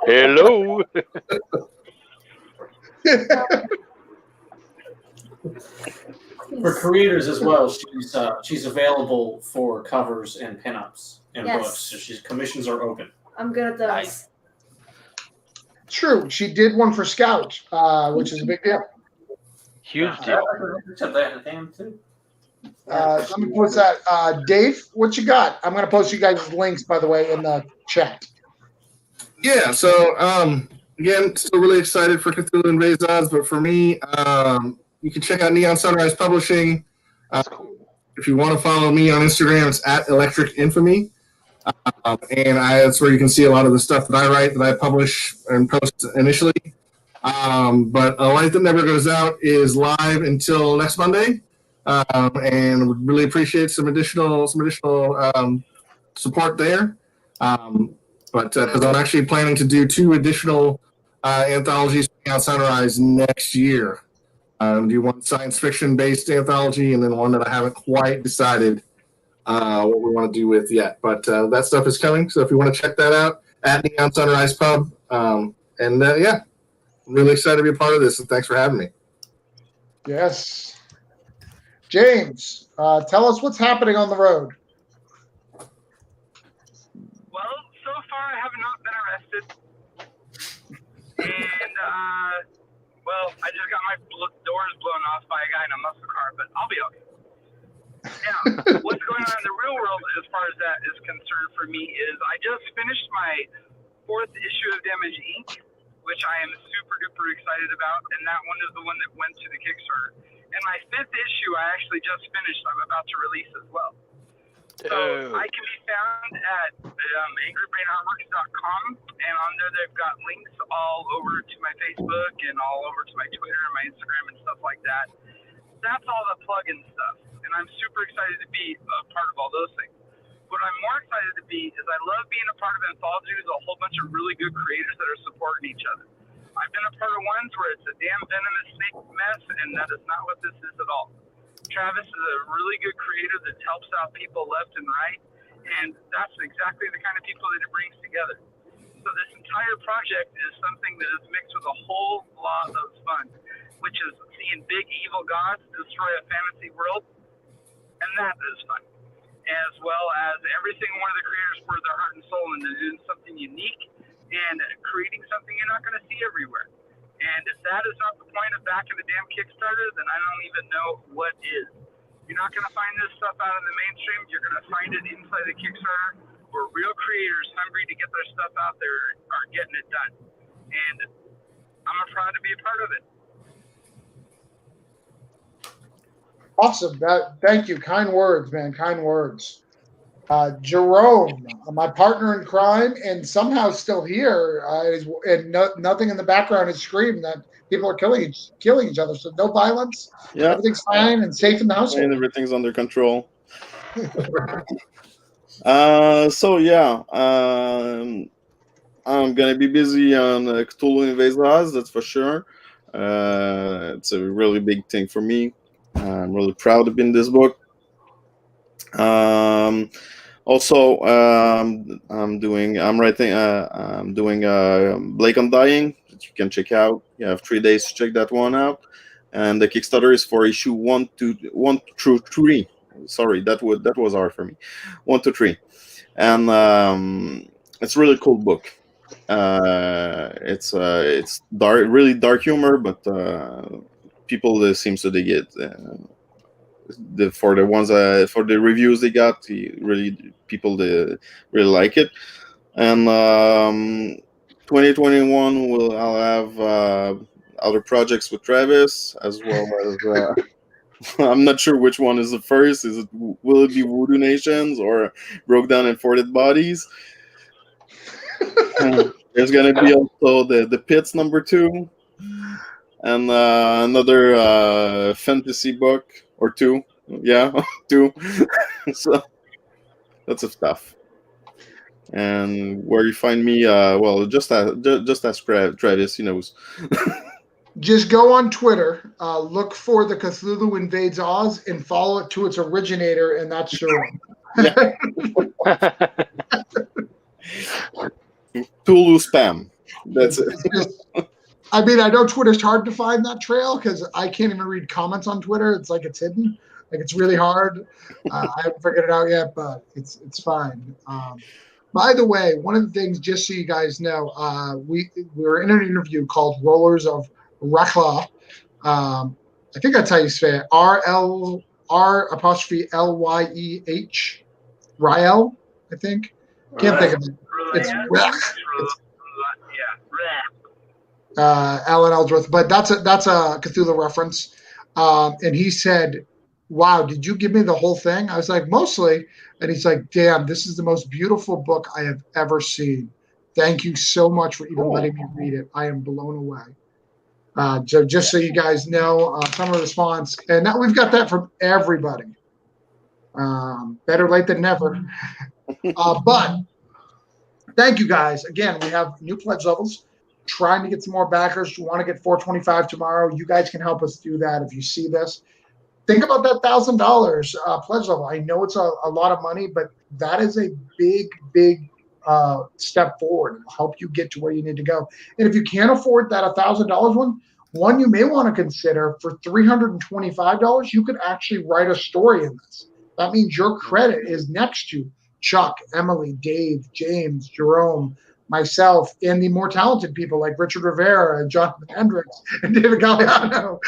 Speaker 4: Hello.
Speaker 6: For creators as well, she's available for covers and pinups and books. So commissions are open.
Speaker 5: I'm good at those.
Speaker 4: Nice.
Speaker 1: True. She did one for Scout, which is a big deal.
Speaker 4: Huge deal.
Speaker 1: Let me post that. Dave, what you got? I'm going to post you guys' links, by the way, in the chat.
Speaker 9: Yeah, so again, still really excited for Cthulhu Invades Oz, but for me, you can check out Neon Sunrise Publishing. If you want to follow me on Instagram, it's at Electric Infamy. And that's where you can see a lot of the stuff that I write, that I publish and post initially. But A Light That Never Goes Out is live until next Monday. And would really appreciate some additional support there. But because I'm actually planning to do 2 additional anthologies on Sunrise next year. Do one science fiction based anthology and then one that I haven't quite decided what we want to do with yet. But that stuff is coming. So if you want to check that out, at Neon Sunrise Pub. Yeah, I'm really excited to be a part of this, and thanks for having me.
Speaker 1: Yes. James, tell us what's happening on the road.
Speaker 2: Well, so far I have not been arrested. And, I just got my doors blown off by a guy in a muscle car, but I'll be okay. Now, what's going on in the real world as far as that is concerned for me is I just finished my 4th issue of Damage Inc., which I am super duper excited about, and that one is the one that went to the Kickstarter. And my 5th issue I actually just finished. I'm about to release as well. So I can be found at angrybrainartworks.com, and on there they've got links all over to my Facebook and all over to my Twitter and my Instagram and stuff like that. That's all the plug-in stuff, and I'm super excited to be a part of all those things. What I'm more excited to be is I love being a part of anthology with a whole bunch of really good creators that are supporting each other. I've been a part of ones where it's a damn venomous snake mess, and that is not what this is at all. Travis is a really good creator that helps out people left and right, and that's exactly the kind of people that it brings together. So this entire project is something that is mixed with a whole lot of fun, which is seeing big evil gods destroy a fantasy world, and that is fun. As well as every single one of the creators poured their heart and soul into doing something unique and creating something you're not going to see everywhere. And if that is not the point of backing the damn Kickstarter, then I don't even know what is. You're not going to find this stuff out in the mainstream. You're going to find it inside the Kickstarter where real creators hungry to get their stuff out there are getting it done. And I'm proud to be a part of it.
Speaker 1: Awesome. Thank you. Kind words, man. Kind words. Jerome, my partner in crime, and somehow still here, nothing in the background is screaming that people are killing each other. So no violence.
Speaker 7: Yeah,
Speaker 1: Everything's fine and safe in the household.
Speaker 7: and everything's under control. So yeah, I'm gonna be busy on Cthulhu Invades, that's for sure. It's a really big thing for me. I'm really proud to be in this book. Also, I'm doing Blake Undying that you can check out. You have 3 days to check that one out, and the Kickstarter is for issue 1 through 3. Sorry, that was hard for me. 1 to 3, and it's a really cool book. It's dark, really dark humor, but people seems to dig it. For the ones for the reviews they got, people really like it. And 2021 I'll have other projects with Travis, as well as I'm not sure which one is the first. Will it be Voodoo Nations or Broke Down and Forted Bodies? There's gonna be also the Pits #2, and another fantasy book or 2. Yeah, 2. So lots of stuff. And where you find me, well, just ask Travis. He knows.
Speaker 1: Just go on Twitter, look for the Cthulhu Invades Oz, and follow it to its originator, and that's Jerome.
Speaker 7: Cthulhu spam. That's it.
Speaker 1: I mean, I know Twitter's hard to find that trail because I can't even read comments on Twitter. It's like it's hidden. Like it's really hard. I haven't figured it out yet, but it's fine. By the way, one of the things, just so you guys know, we were in an interview called Rollers of Rakhla. I think that's how you say it. R-L-R' Lyeh. Rael, I think. Can't think of it. It's Alan Ellsworth, but that's a Cthulhu reference. And he said, "Wow, did you give me the whole thing?" I was like, "Mostly." And he's like, "Damn, this is the most beautiful book I have ever seen. Thank you so much for even letting me read it. I am blown away." So just so you guys know, some response, and now we've got that from everybody. Better late than never. But thank you guys. Again, we have new pledge levels. Trying to get some more backers. You want to get 425 tomorrow. You guys can help us do that if you see this. Think about that $1,000 pledge level. I know it's a lot of money, but that is a big step forward. It'll help you get to where you need to go. And if you can't afford that $1,000 one you may want to consider for $325, you could actually write a story in this. That means your credit is next to Chuck, Emily, Dave, James, Jerome, myself, and the more talented people like Richard Rivera and Jonathan Hendricks and David Galliano.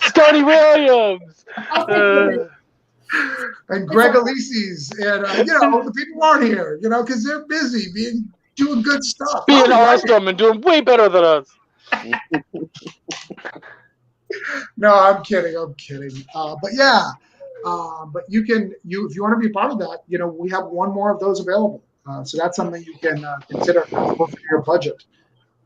Speaker 4: Scotty Williams!
Speaker 1: And Greg Elises, and the people who aren't here, because they're busy doing good stuff.
Speaker 4: Being awesome and doing way better than us.
Speaker 1: No, I'm kidding. But yeah, but if you want to be a part of that, we have one more of those available. So that's something you can consider for your budget.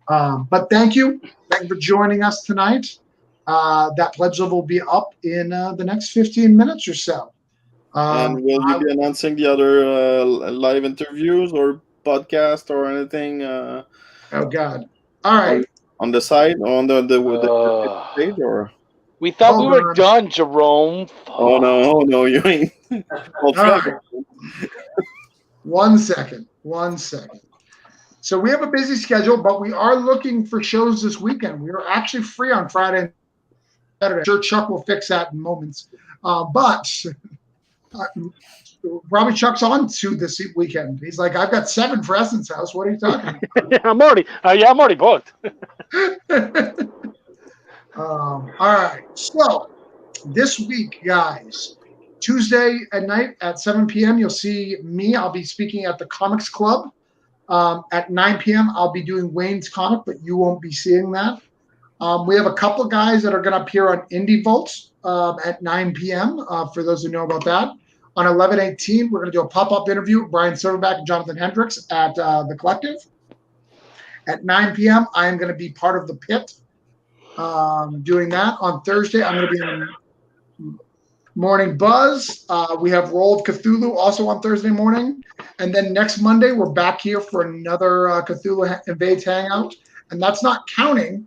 Speaker 1: But thank you for joining us tonight. That pledge level will be up in the next 15 minutes or so.
Speaker 7: And will you be announcing the other live interviews or podcast or anything?
Speaker 1: Oh God! All right.
Speaker 7: On the side, on the page, or
Speaker 4: we thought we were done, Jerome.
Speaker 7: Oh no, you ain't.
Speaker 1: All right. One second. So we have a busy schedule, but we are looking for shows this weekend. We are actually free on Friday and Saturday. I'm sure Chuck will fix that in moments. But Robbie Chuck's on to this weekend. He's like, I've got 7 for Essence House. What are you talking about?
Speaker 4: I'm already booked.
Speaker 1: All right. So this week, guys, Tuesday at night at 7 p.m., you'll see me. I'll be speaking at the Comics Club. At 9 p.m., I'll be doing Wayne's Comic, but you won't be seeing that. We have a couple guys that are going to appear on Indie Vault at 9 p.m., for those who know about that. On 11/18, we're going to do a pop-up interview with Brian Silverback and Jonathan Hendricks at The Collective. At 9 p.m., I am going to be part of the pit doing that. On Thursday, I'm going to be in Morning Buzz. We have Roll of Cthulhu also on Thursday morning. And then next Monday, we're back here for another Cthulhu Invades Hangout. And that's not counting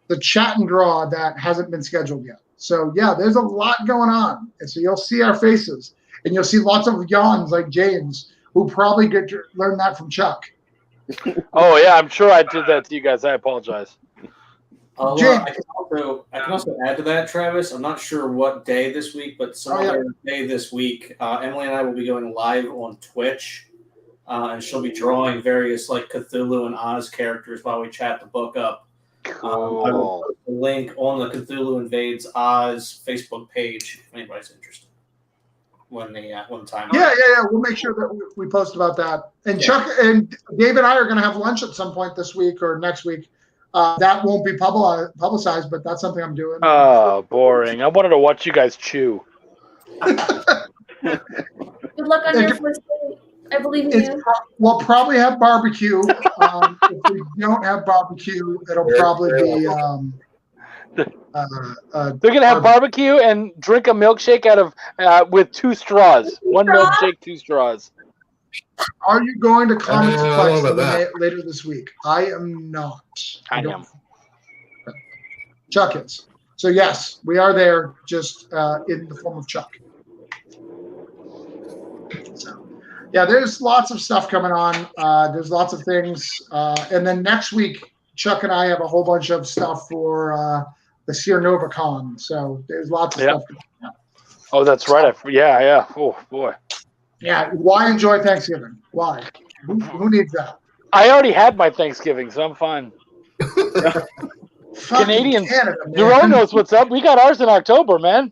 Speaker 1: the chat and draw that hasn't been scheduled yet. So, yeah, there's a lot going on. And so you'll see our faces. And you'll see lots of yawns like James, who probably learned that from Chuck.
Speaker 4: Oh, yeah, I'm sure I did that to you guys. I apologize.
Speaker 6: I can also add to that, Travis. I'm not sure what day this week, but some other day this week, Emily and I will be going live on Twitch, and she'll be drawing various like Cthulhu and Oz characters while we chat the book up.
Speaker 4: Cool.
Speaker 6: I will put the link on the Cthulhu Invades Oz Facebook page if anybody's interested. When the time.
Speaker 1: Yeah. We'll make sure that we post about that. And Chuck and Dave and I are going to have lunch at some point this week or next week. That won't be publicized, but that's something I'm doing.
Speaker 4: Oh, boring. I wanted to watch you guys chew.
Speaker 5: Good luck on your first date. I believe in you.
Speaker 1: We'll probably have barbecue. If we don't have barbecue, it'll probably be.
Speaker 4: They're gonna have barbecue and drink a milkshake out of with 2 straws. 1 milkshake, 2 straws.
Speaker 1: Are you going to Comic Flex later this week? I am not.
Speaker 4: I am.
Speaker 1: Chuck is. So yes, we are there, just in the form of Chuck. So, yeah, there's lots of stuff coming on. There's lots of things, and then next week, Chuck and I have a whole bunch of stuff for the Sierra Nova Con. So there's lots of stuff.
Speaker 4: Oh, that's right. Yeah. Oh boy.
Speaker 1: Yeah. Why enjoy Thanksgiving? Why? Who needs that?
Speaker 4: I already had my Thanksgiving, so I'm fine. Canadians,
Speaker 1: Canada,
Speaker 4: Jerome knows what's up. We got ours in October, man.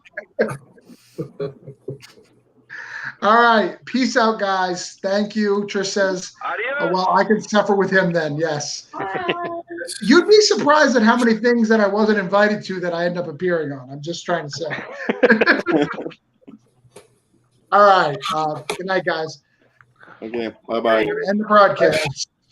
Speaker 1: All right. Peace out, guys. Thank you. Trish says, well, I can suffer with him then. Yes. You'd be surprised at how many things that I wasn't invited to that I end up appearing on. I'm just trying to say. All right. Good night, guys.
Speaker 7: Okay. Bye-bye.
Speaker 1: End the broadcast.